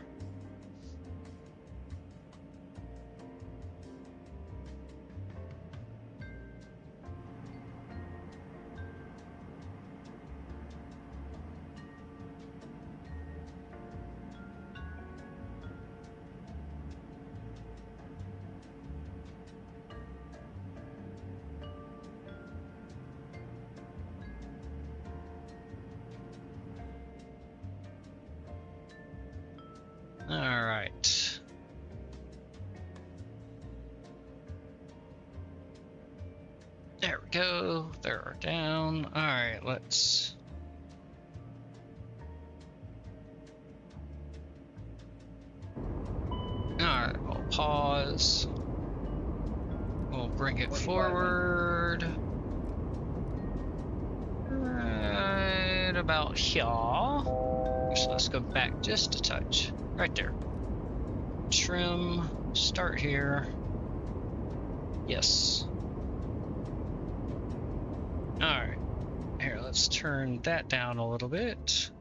All right. go. They're down. All right, let's. All right, we'll pause. We'll bring it forward. Right about here. So let's go back just a touch. Right there. Trim. Start here. Yes. Alright. Here, let's turn that down a little bit.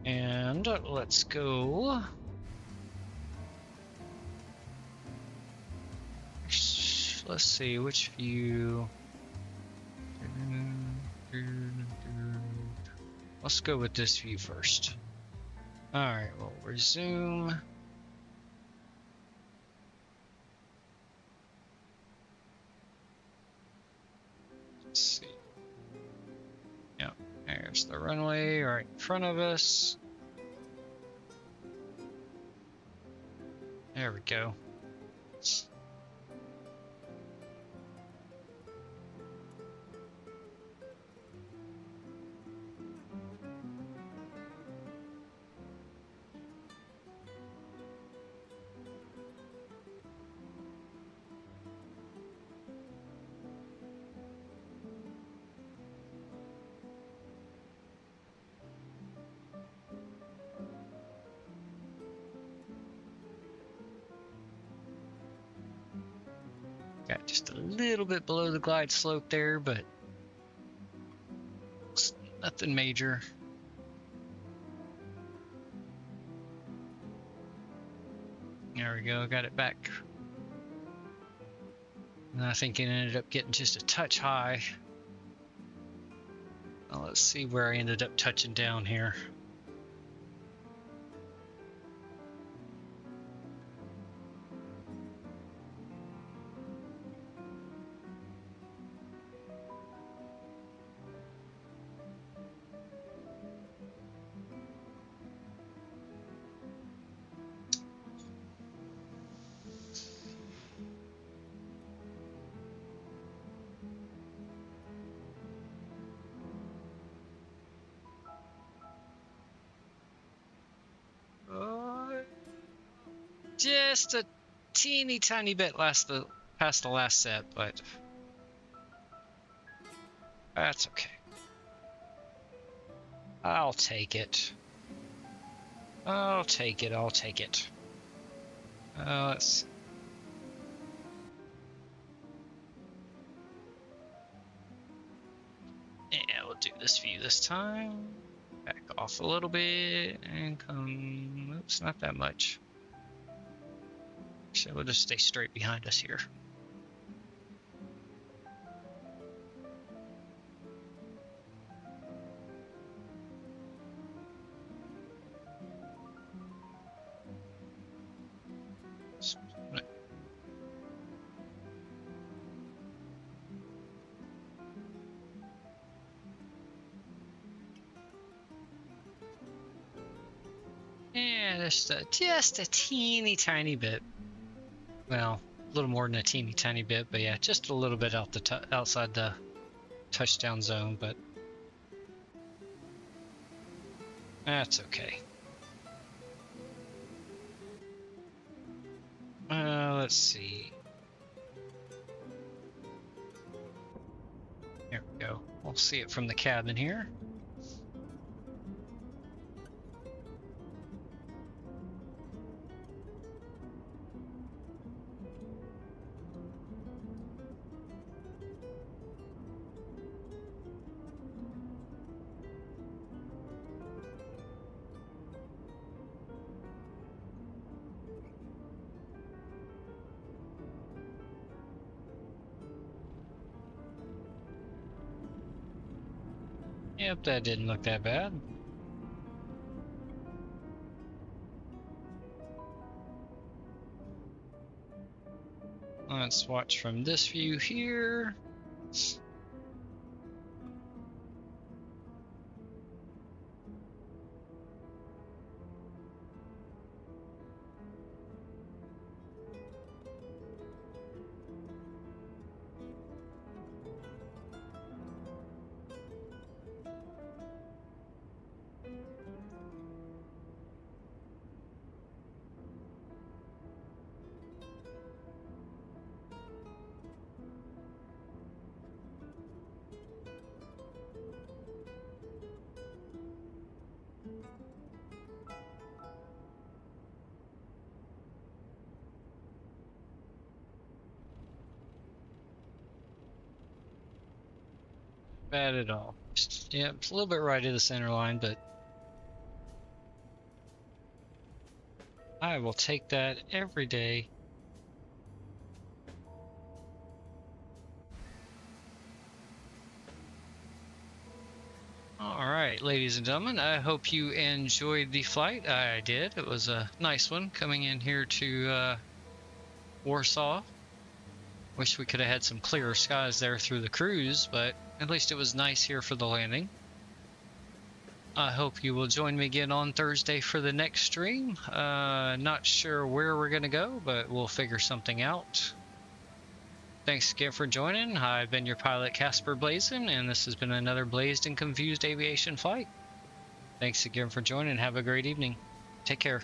And let's go. Let's see which view. Let's go with this view first. Alright, we'll resume. Let's see. Yep, there's the runway right in front of us. There we go. Got just a little bit below the glide slope there, but it's nothing major. There we go, got it back. And I think it ended up getting just a touch high. Well, let's see where I ended up touching down here. Just a teeny tiny bit past the last set, but that's okay. I'll take it. I'll take it. I'll take it. Let's. Yeah, we'll do this view this time. Back off a little bit and come. Oops, not that much. So we'll just stay straight behind us here. Yeah, just a teeny tiny bit. Well, a little more than a teeny tiny bit, but yeah, just a little bit outside the touchdown zone, but that's okay. Let's see. There we go. We'll see it from the cabin here. Yep, that didn't look that bad. Let's watch from this view here. bad at all. Yeah, it's a little bit right of the center line, but I will take that every day. Alright, ladies and gentlemen, I hope you enjoyed the flight. I did. It was a nice one coming in here to Warsaw. Wish we could have had some clearer skies there through the cruise, but at least it was nice here for the landing. I hope you will join me again on Thursday for the next stream. Not sure where we're going to go, but we'll figure something out. Thanks again for joining. I've been your pilot, Casper Blazin, and this has been another Blazed and Confused Aviation Flight. Thanks again for joining. Have a great evening. Take care.